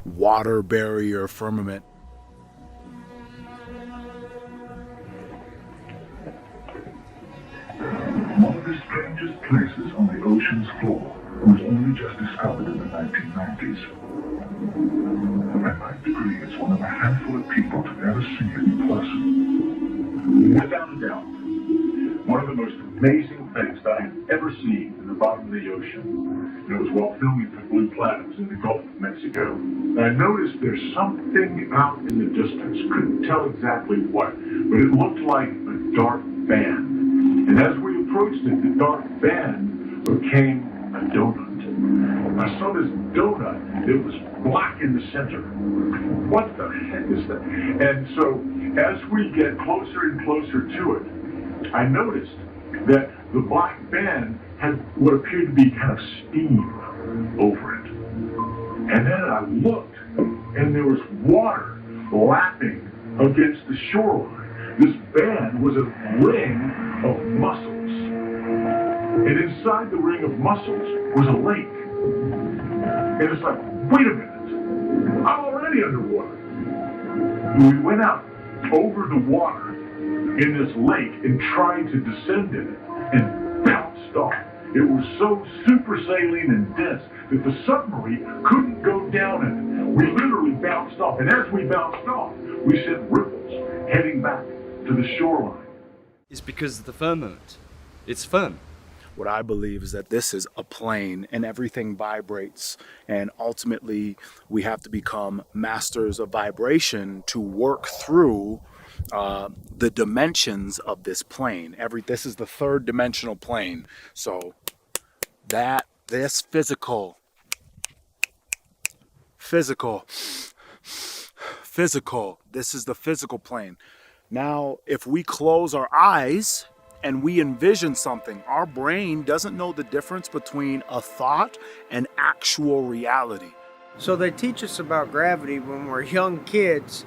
water barrier firmament. One of the strangest places on the ocean's floor was only just discovered in the 1990s. At 9 degrees, one of a handful of people to ever see it in person. Without a doubt, one of the most amazing things that I have ever seen in the bottom of the ocean. It was while filming for Blue Planet in the Gulf of Mexico. nights ago, I noticed there's something out in the distance. Couldn't tell exactly what, but it looked like a dark band. And as we approached it, the dark band became a donut. I saw this donut. It was black in the center. What the heck is that? And so as we get closer and closer to it, I noticed that the black band had what appeared to be kind of steam over it. And then I looked, and there was water lapping against the shoreline. This band was a ring of mussels. And inside the ring of mussels was a lake. And it's like, wait a minute, I'm already underwater. We went out over the water in this lake and tried to descend in it and bounced off. It was so super saline and dense that the submarine couldn't go down in it. We literally bounced off, and as we bounced off, we sent ripples heading back to the shoreline. It's because of the firmament. It's firm. What I believe is that this is a plane and everything vibrates, and ultimately we have to become masters of vibration to work through the dimensions of this plane. This is the third dimensional plane. So this physical, this is the physical plane. Now, if we close our eyes and we envision something, our brain doesn't know the difference between a thought and actual reality. So they teach us about gravity when we're young kids,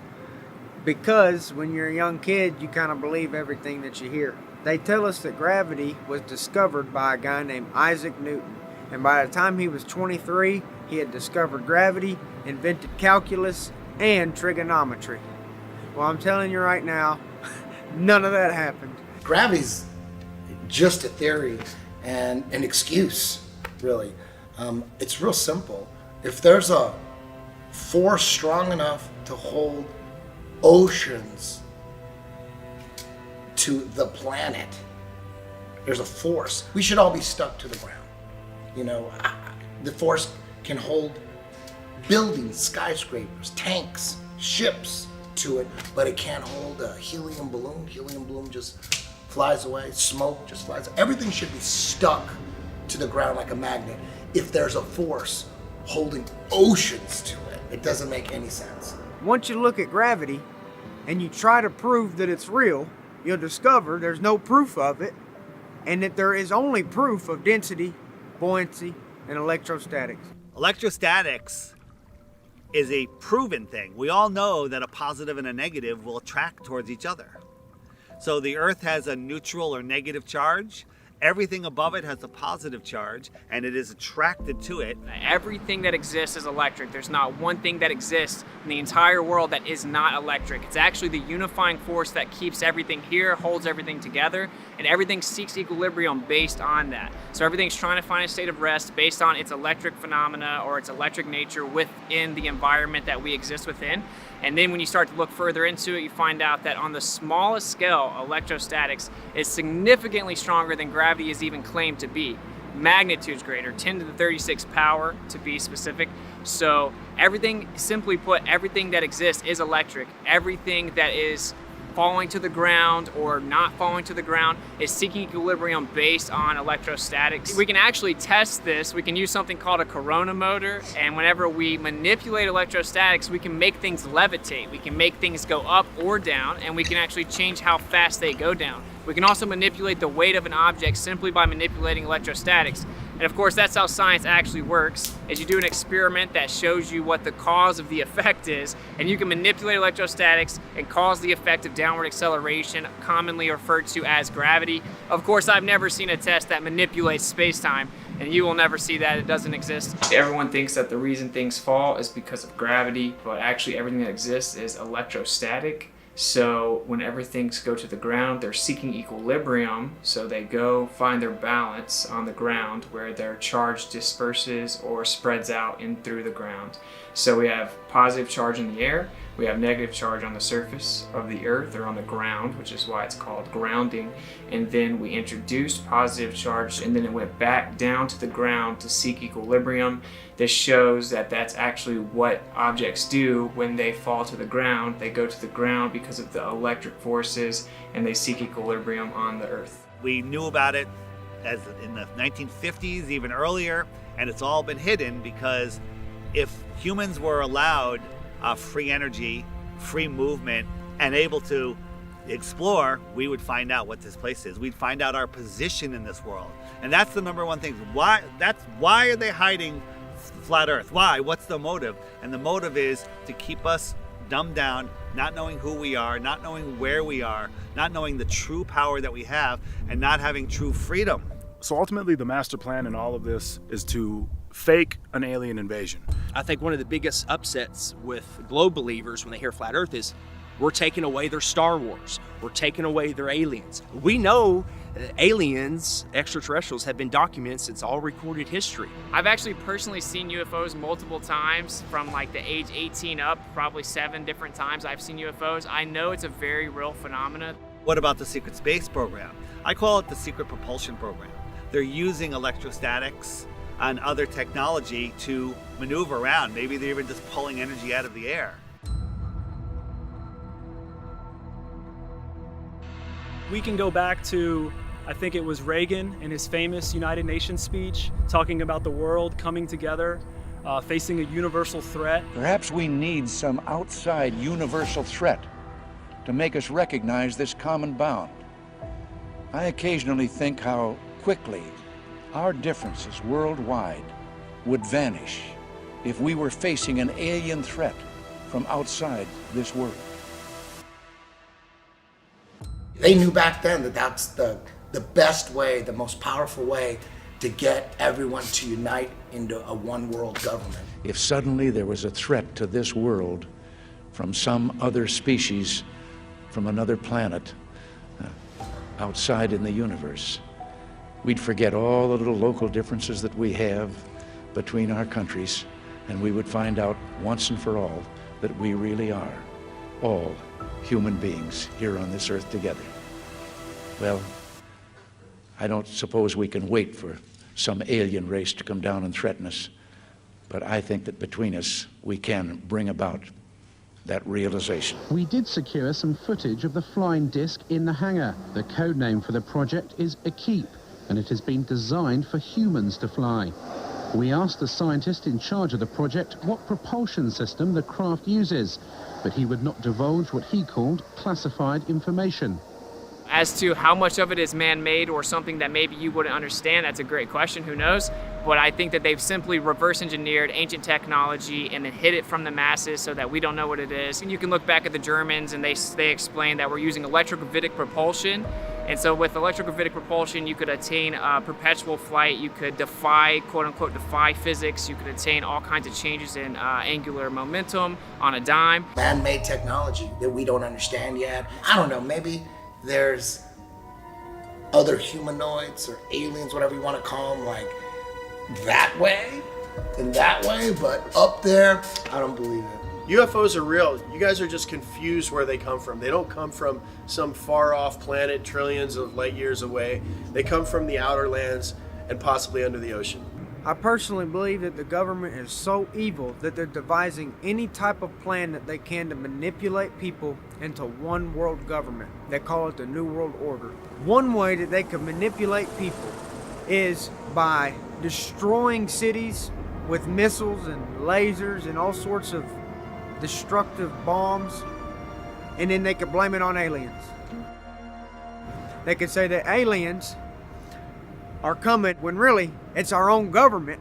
because when you're a young kid, you kind of believe everything that you hear. They tell us that gravity was discovered by a guy named Isaac Newton. And by the time he was 23, he had discovered gravity, invented calculus, and trigonometry. Well, I'm telling you right now, none of that happened. Gravity's just a theory and an excuse, really. It's real simple. If there's a force strong enough to hold oceans to the planet, there's a force. We should all be stuck to the ground. You know, the force can hold buildings, skyscrapers, tanks, ships to it, but it can't hold a helium balloon. Helium balloon just flies away, smoke just flies away. Everything should be stuck to the ground like a magnet. If there's a force holding oceans to it, it doesn't make any sense. Once you look at gravity and you try to prove that it's real, you'll discover there's no proof of it, and that there is only proof of density, buoyancy, and electrostatics. Electrostatics is a proven thing. We all know that a positive and a negative will attract towards each other. So the Earth has a neutral or negative charge. Everything above it has a positive charge, and it is attracted to it. Everything that exists is electric. There's not one thing that exists in the entire world that is not electric. It's actually the unifying force that keeps everything here, holds everything together, and everything seeks equilibrium based on that. So everything's trying to find a state of rest based on its electric phenomena or its electric nature within the environment that we exist within. And then when you start to look further into it, you find out that on the smallest scale, electrostatics is significantly stronger than gravity is even claimed to be. Magnitudes greater, 10 to the 36 power to be specific. So everything, simply put, everything that exists is electric. Everything that is falling to the ground or not falling to the ground is seeking equilibrium based on electrostatics. We can actually test this. We can use something called a corona motor, and whenever we manipulate electrostatics, we can make things levitate. We can make things go up or down, and we can actually change how fast they go down. We can also manipulate the weight of an object simply by manipulating electrostatics. And of course, that's how science actually works, is you do an experiment that shows you what the cause of the effect is, and you can manipulate electrostatics and cause the effect of downward acceleration, commonly referred to as gravity. Of course, I've never seen a test that manipulates space-time, and you will never see that. It doesn't exist. Everyone thinks that the reason things fall is because of gravity, but actually everything that exists is electrostatic. So whenever things go to the ground, they're seeking equilibrium, so they go find their balance on the ground where their charge disperses or spreads out in through the ground. So we have positive charge in the air, We have negative charge on the surface of the earth or on the ground, which is why it's called grounding. And then we introduced positive charge, and then it went back down to the ground to seek equilibrium. This shows that that's actually what objects do when they fall to the ground. They go to the ground because of the electric forces, and they seek equilibrium on the earth. We knew about it as in the 1950s, even earlier, and it's all been hidden because if humans were allowed free energy, free movement, and able to explore, we would find out what this place is. We'd find out our position in this world. And that's the number one thing. Why are they hiding flat Earth? Why? What's the motive? And the motive is to keep us dumbed down, not knowing who we are, not knowing where we are, not knowing the true power that we have, and not having true freedom. So ultimately, the master plan in all of this is to fake an alien invasion. I think one of the biggest upsets with globe believers when they hear flat Earth is we're taking away their Star Wars. We're taking away their aliens. We know aliens, extraterrestrials, have been documented since all recorded history. I've actually personally seen UFOs multiple times from like the age 18 up, probably 7 different times I've seen UFOs. I know it's a very real phenomenon. What about the secret space program? I call it the secret propulsion program. They're using electrostatics and other technology to maneuver around. Maybe they're even just pulling energy out of the air. We can go back to, I think it was Reagan in his famous United Nations speech, talking about the world coming together, facing a universal threat. Perhaps we need some outside universal threat to make us recognize this common bound. I occasionally think how quickly our differences worldwide would vanish if we were facing an alien threat from outside this world. They knew back then that that's the best way, the most powerful way to get everyone to unite into a one world government. If suddenly there was a threat to this world from some other species, from another planet, outside in the universe, we'd forget all the little local differences that we have between our countries, and we would find out once and for all that we really are all human beings here on this earth together. Well, I don't suppose we can wait for some alien race to come down and threaten us, but I think that between us we can bring about that realization. We did secure some footage of the flying disc in the hangar. The code name for the project is Equipe, and it has been designed for humans to fly. We asked the scientist in charge of the project what propulsion system the craft uses, but he would not divulge what he called classified information. As to how much of it is man-made or something that maybe you wouldn't understand, that's a great question, who knows? But I think that they've simply reverse engineered ancient technology and then hid it from the masses so that we don't know what it is. And you can look back at the Germans and they explain that we're using electrogravitic propulsion. And so with electrogravitic propulsion, you could attain perpetual flight, you could defy, quote unquote, defy physics, you could attain all kinds of changes in angular momentum on a dime. Man-made technology that we don't understand yet. I don't know, maybe there's other humanoids or aliens, whatever you want to call them, like that way and that way, but up there, I don't believe it. UFOs are real. You guys are just confused where they come from. They don't come from some far off planet trillions of light years away. They come from the outer lands and possibly under the ocean. I personally believe that the government is so evil that they're devising any type of plan that they can to manipulate people into one world government. They call it the New World Order. One way that they can manipulate people is by destroying cities with missiles and lasers and all sorts of destructive bombs, and then they could blame it on aliens. They could say that aliens are coming when really it's our own government.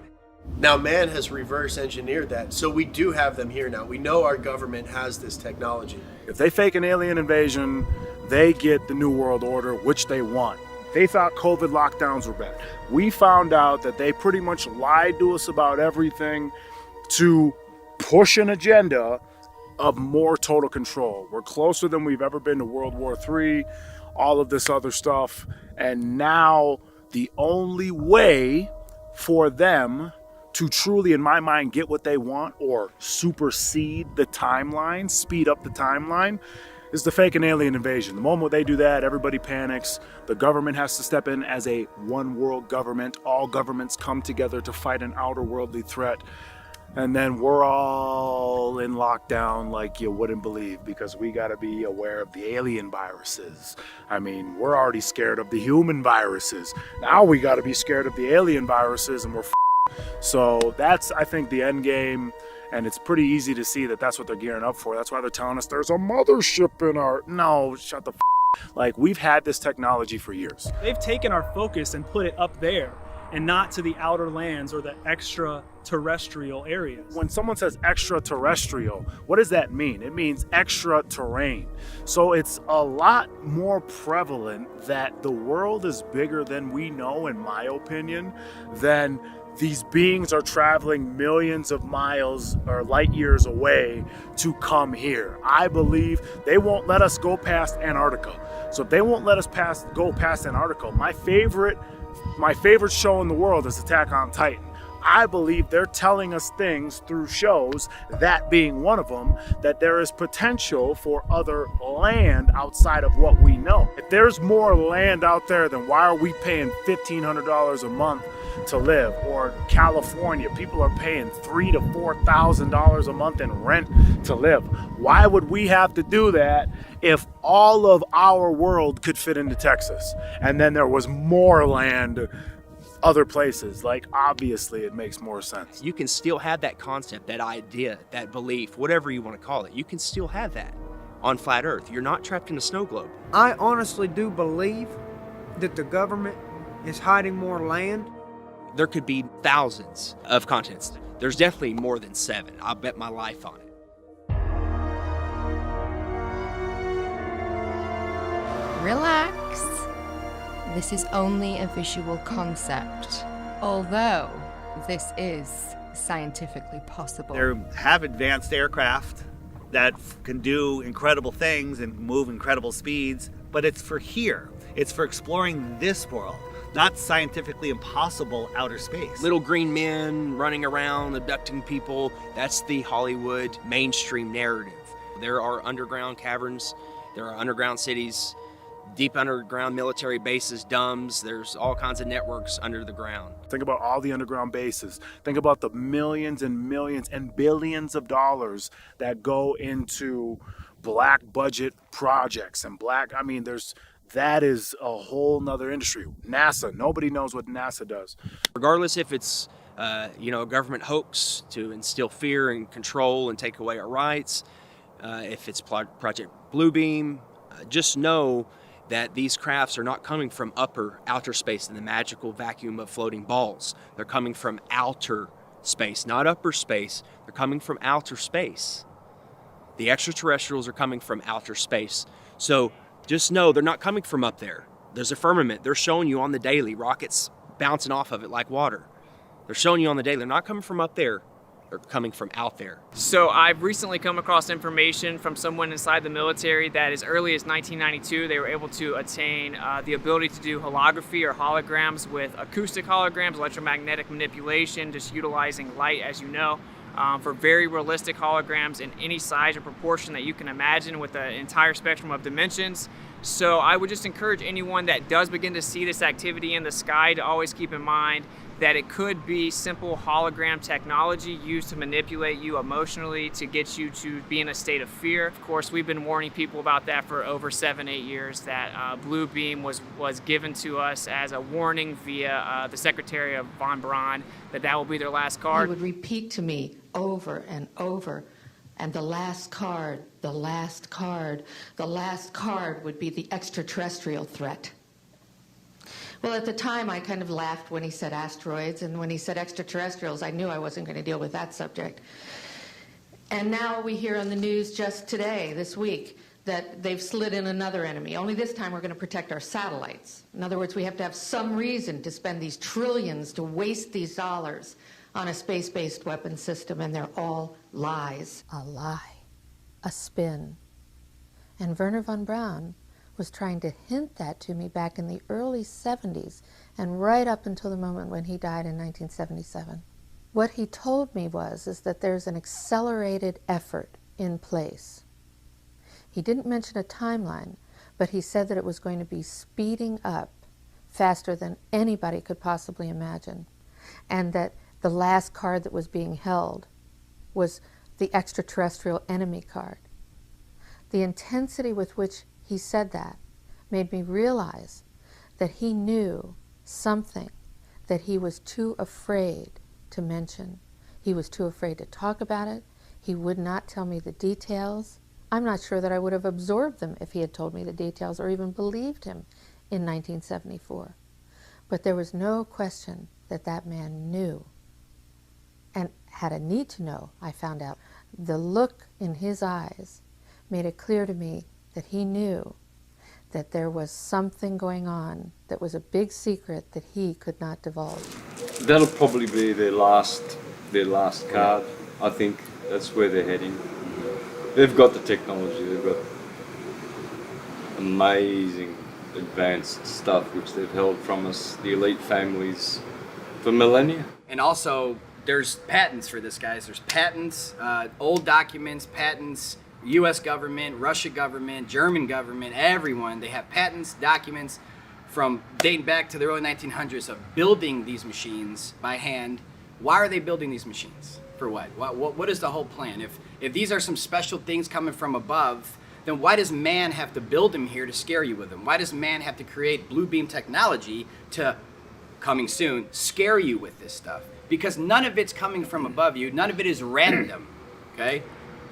Now man has reverse engineered that, so we do have them here now. We know our government has this technology. If they fake an alien invasion, they get the New World Order, which they want. They thought COVID lockdowns were bad. We found out that they pretty much lied to us about everything to push an agenda of more total control. We're closer than we've ever been to World War III, all of this other stuff, and now the only way for them to truly, in my mind, get what they want or supersede the timeline, speed up the timeline, is to fake an alien invasion. The moment they do that, everybody panics. The government has to step in as a one world government. All governments come together to fight an outer worldly threat. And then we're all in lockdown like you wouldn't believe, because we got to be aware of the alien viruses. I mean, we're already scared of the human viruses. Now we got to be scared of the alien viruses, and we're So that's, I think, the end game. And it's pretty easy to see that that's what they're gearing up for. That's why they're telling us there's a mothership in our... No, shut the Like, we've had this technology for years. They've taken our focus and put it up there and not to the outer lands or the extraterrestrial areas. When someone says extraterrestrial, what does that mean? It means extra terrain. So it's a lot more prevalent that the world is bigger than we know, in my opinion, than these beings are traveling millions of miles or light years away to come here. I believe they won't let us go past Antarctica. So if they won't let us go past Antarctica, my favorite show in the world is Attack on Titan. I believe they're telling us things through shows, that being one of them, that there is potential for other land outside of what we know. If there's more land out there, then why are we paying $1,500 a month to live? Or California, people are paying $3,000 to $4,000 a month in rent to live. Why would we have to do that if all of our world could fit into Texas and then there was more land other places? Like, obviously it makes more sense. You can still have that concept, that idea, that belief, whatever you want to call it. You can still have that on flat Earth. You're not trapped in a snow globe. I honestly do believe that the government is hiding more land. There could be thousands of continents. There's definitely more than 7. I'll bet my life on it. Relax. This is only a visual concept, although this is scientifically possible. They have advanced aircraft that can do incredible things and move incredible speeds, but it's for here. It's for exploring this world, not scientifically impossible outer space. Little green men running around, abducting people. That's the Hollywood mainstream narrative. There are underground caverns, there are underground cities, deep underground military bases, DUMBs. There's all kinds of networks under the ground. Think about all the underground bases. Think about the millions and millions and billions of dollars that go into black budget projects and that is a whole nother industry. NASA, nobody knows what NASA does. Regardless if it's a government hoax to instill fear and control and take away our rights, if it's Project Bluebeam, just know that these crafts are not coming from outer space in the magical vacuum of floating balls. They're coming from outer space, not upper space. They're coming from outer space. The extraterrestrials are coming from outer space. So just know they're not coming from up there. There's a firmament. They're showing you on the daily, rockets bouncing off of it like water. They're showing you on the daily. They're not coming from up there. They're coming from out there. So I've recently come across information from someone inside the military that as early as 1992, they were able to attain the ability to do holography or holograms with acoustic holograms, electromagnetic manipulation, just utilizing light, as you know, for very realistic holograms in any size or proportion that you can imagine with the entire spectrum of dimensions. So I would just encourage anyone that does begin to see this activity in the sky to always keep in mind that it could be simple hologram technology used to manipulate you emotionally to get you to be in a state of fear. Of course, we've been warning people about that for over 7-8 years, that Bluebeam was given to us as a warning via the Secretary of Von Braun that will be their last card. He would repeat to me over and over, and the last card, the last card, the last card would be the extraterrestrial threat. Well, at the time, I kind of laughed when he said asteroids, and when he said extraterrestrials, I knew I wasn't going to deal with that subject. And now we hear on the news just today, this week, that they've slid in another enemy. Only this time we're going to protect our satellites. In other words, we have to have some reason to spend these trillions, to waste these dollars on a space-based weapon system, and they're all lies. A lie, a spin. And Wernher von Braun was trying to hint that to me back in the early 70s and right up until the moment when he died in 1977. What he told me is that there's an accelerated effort in place. He didn't mention a timeline, but he said that it was going to be speeding up faster than anybody could possibly imagine, and that the last card that was being held was the extraterrestrial enemy card. The intensity with which he said that made me realize that he knew something that he was too afraid to mention. He was too afraid to talk about it. He would not tell me the details. I'm not sure that I would have absorbed them if he had told me the details or even believed him in 1974. But there was no question that that man knew and had a need to know, I found out. The look in his eyes made it clear to me that he knew that there was something going on that was a big secret that he could not divulge. That'll probably be their last card. I think that's where they're heading. They've got the technology, they've got amazing advanced stuff which they've held from us, the elite families, for millennia. And also, there's patents for this, guys. There's patents, old documents, patents, US government, Russia government, German government, everyone. They have patents, documents from dating back to the early 1900s of building these machines by hand. Why are they building these machines? For what? What is the whole plan? If these are some special things coming from above, then why does man have to build them here to scare you with them? Why does man have to create blue beam technology to, coming soon, scare you with this stuff? Because none of it's coming from above you. None of it is random, okay?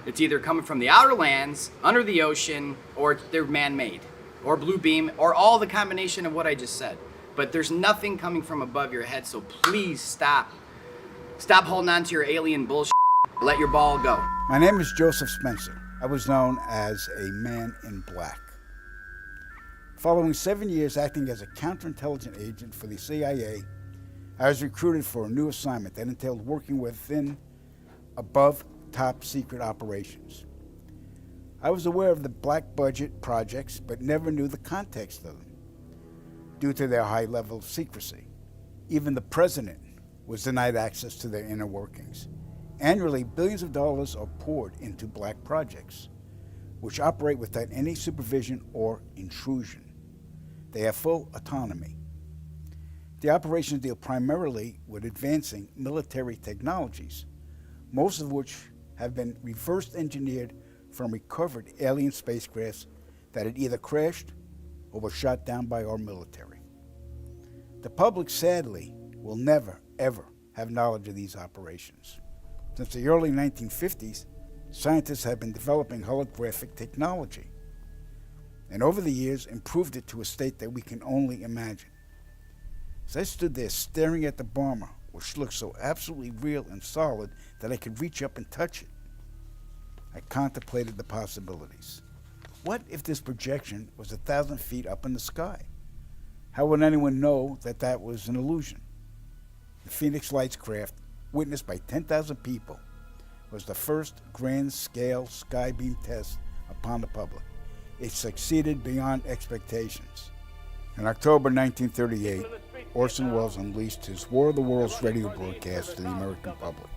It's either coming from the outer lands, under the ocean, or they're man-made, or blue beam, or all the combination of what I just said. But there's nothing coming from above your head, so please stop. Stop holding on to your alien bullshit. Let your ball go. My name is Joseph Spencer. I was known as a man in black. Following 7 years acting as a counterintelligence agent for the CIA, I was recruited for a new assignment that entailed working within above top secret operations. I was aware of the black budget projects, but never knew the context of them due to their high level of secrecy. Even the president was denied access to their inner workings. Annually, billions of dollars are poured into black projects, which operate without any supervision or intrusion. They have full autonomy. The operations deal primarily with advancing military technologies, most of which have been reverse engineered from recovered alien spacecrafts that had either crashed or were shot down by our military. The public, sadly, will never, ever have knowledge of these operations. Since the early 1950s, scientists have been developing holographic technology, and over the years improved it to a state that we can only imagine. As I stood there staring at the bomber, which looked so absolutely real and solid that I could reach up and touch it, I contemplated the possibilities. What if this projection was 1,000 feet up in the sky? How would anyone know that that was an illusion? The Phoenix Lights craft, witnessed by 10,000 people, was the first grand-scale skybeam test upon the public. It succeeded beyond expectations. In October 1938, Orson Welles unleashed his War of the Worlds radio broadcast to the American public.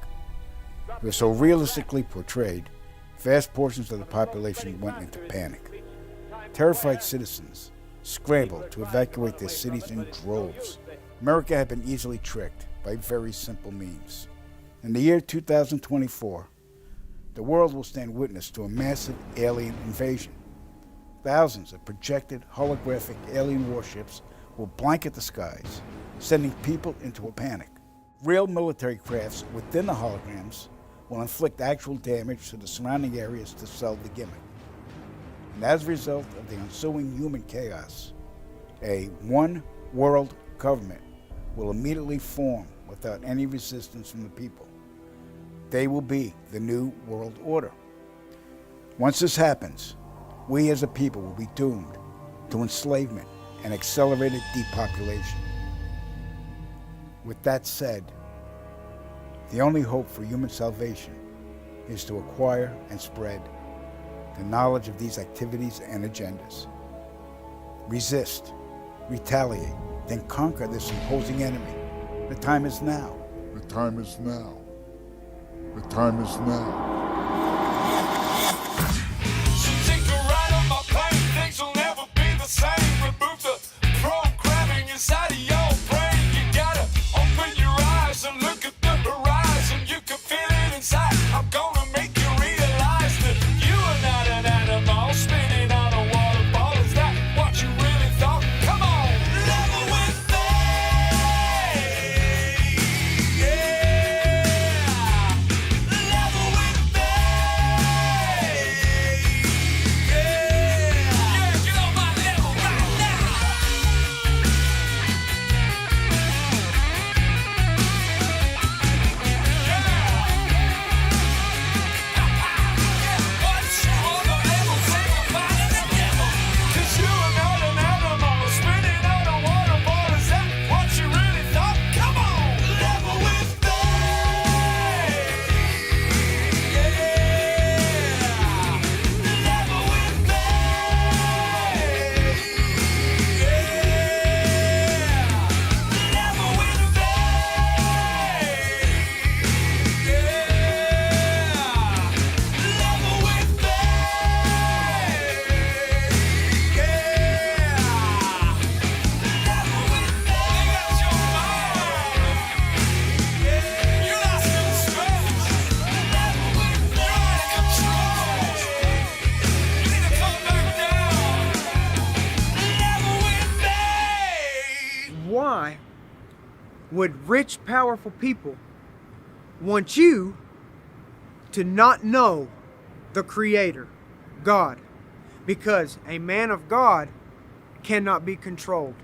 It was so realistically portrayed, vast portions of the population went into panic. Terrified citizens scrambled to evacuate their cities in droves. America had been easily tricked by very simple means. In the year 2024, the world will stand witness to a massive alien invasion. Thousands of projected holographic alien warships will blanket the skies, sending people into a panic. Real military crafts within the holograms will inflict actual damage to the surrounding areas to sell the gimmick. And as a result of the ensuing human chaos, a one-world government will immediately form without any resistance from the people. They will be the new world order. Once this happens, we as a people will be doomed to enslavement and accelerated depopulation. With that said, the only hope for human salvation is to acquire and spread the knowledge of these activities and agendas. Resist, retaliate, then conquer this imposing enemy. The time is now. time is now. The time is now. Take a ride on my plane, things will never be the same. Remove the programming inside of your brain. You gotta open your eyes and look at the horizon. You can feel it inside. I'm gonna make you realize that you are not an animal spinning on a waterfall. Is that what you really thought? Come on, level with me. Yeah, level with me. Yeah, get on my level right now. Once you on the level, say I'm finding the devil. 'Cause you are not an animal spinning on a waterfall. Is that what you really thought? Come on, level with me. Yeah, level with me. Yeah, level with me. Level with me. Level with me. Got your mind. You're lost in space. Level with me. You're out of control. You need to come back down. Level with me. Why would rich, powerful people want you to not know the Creator, God? Because a man of God cannot be controlled.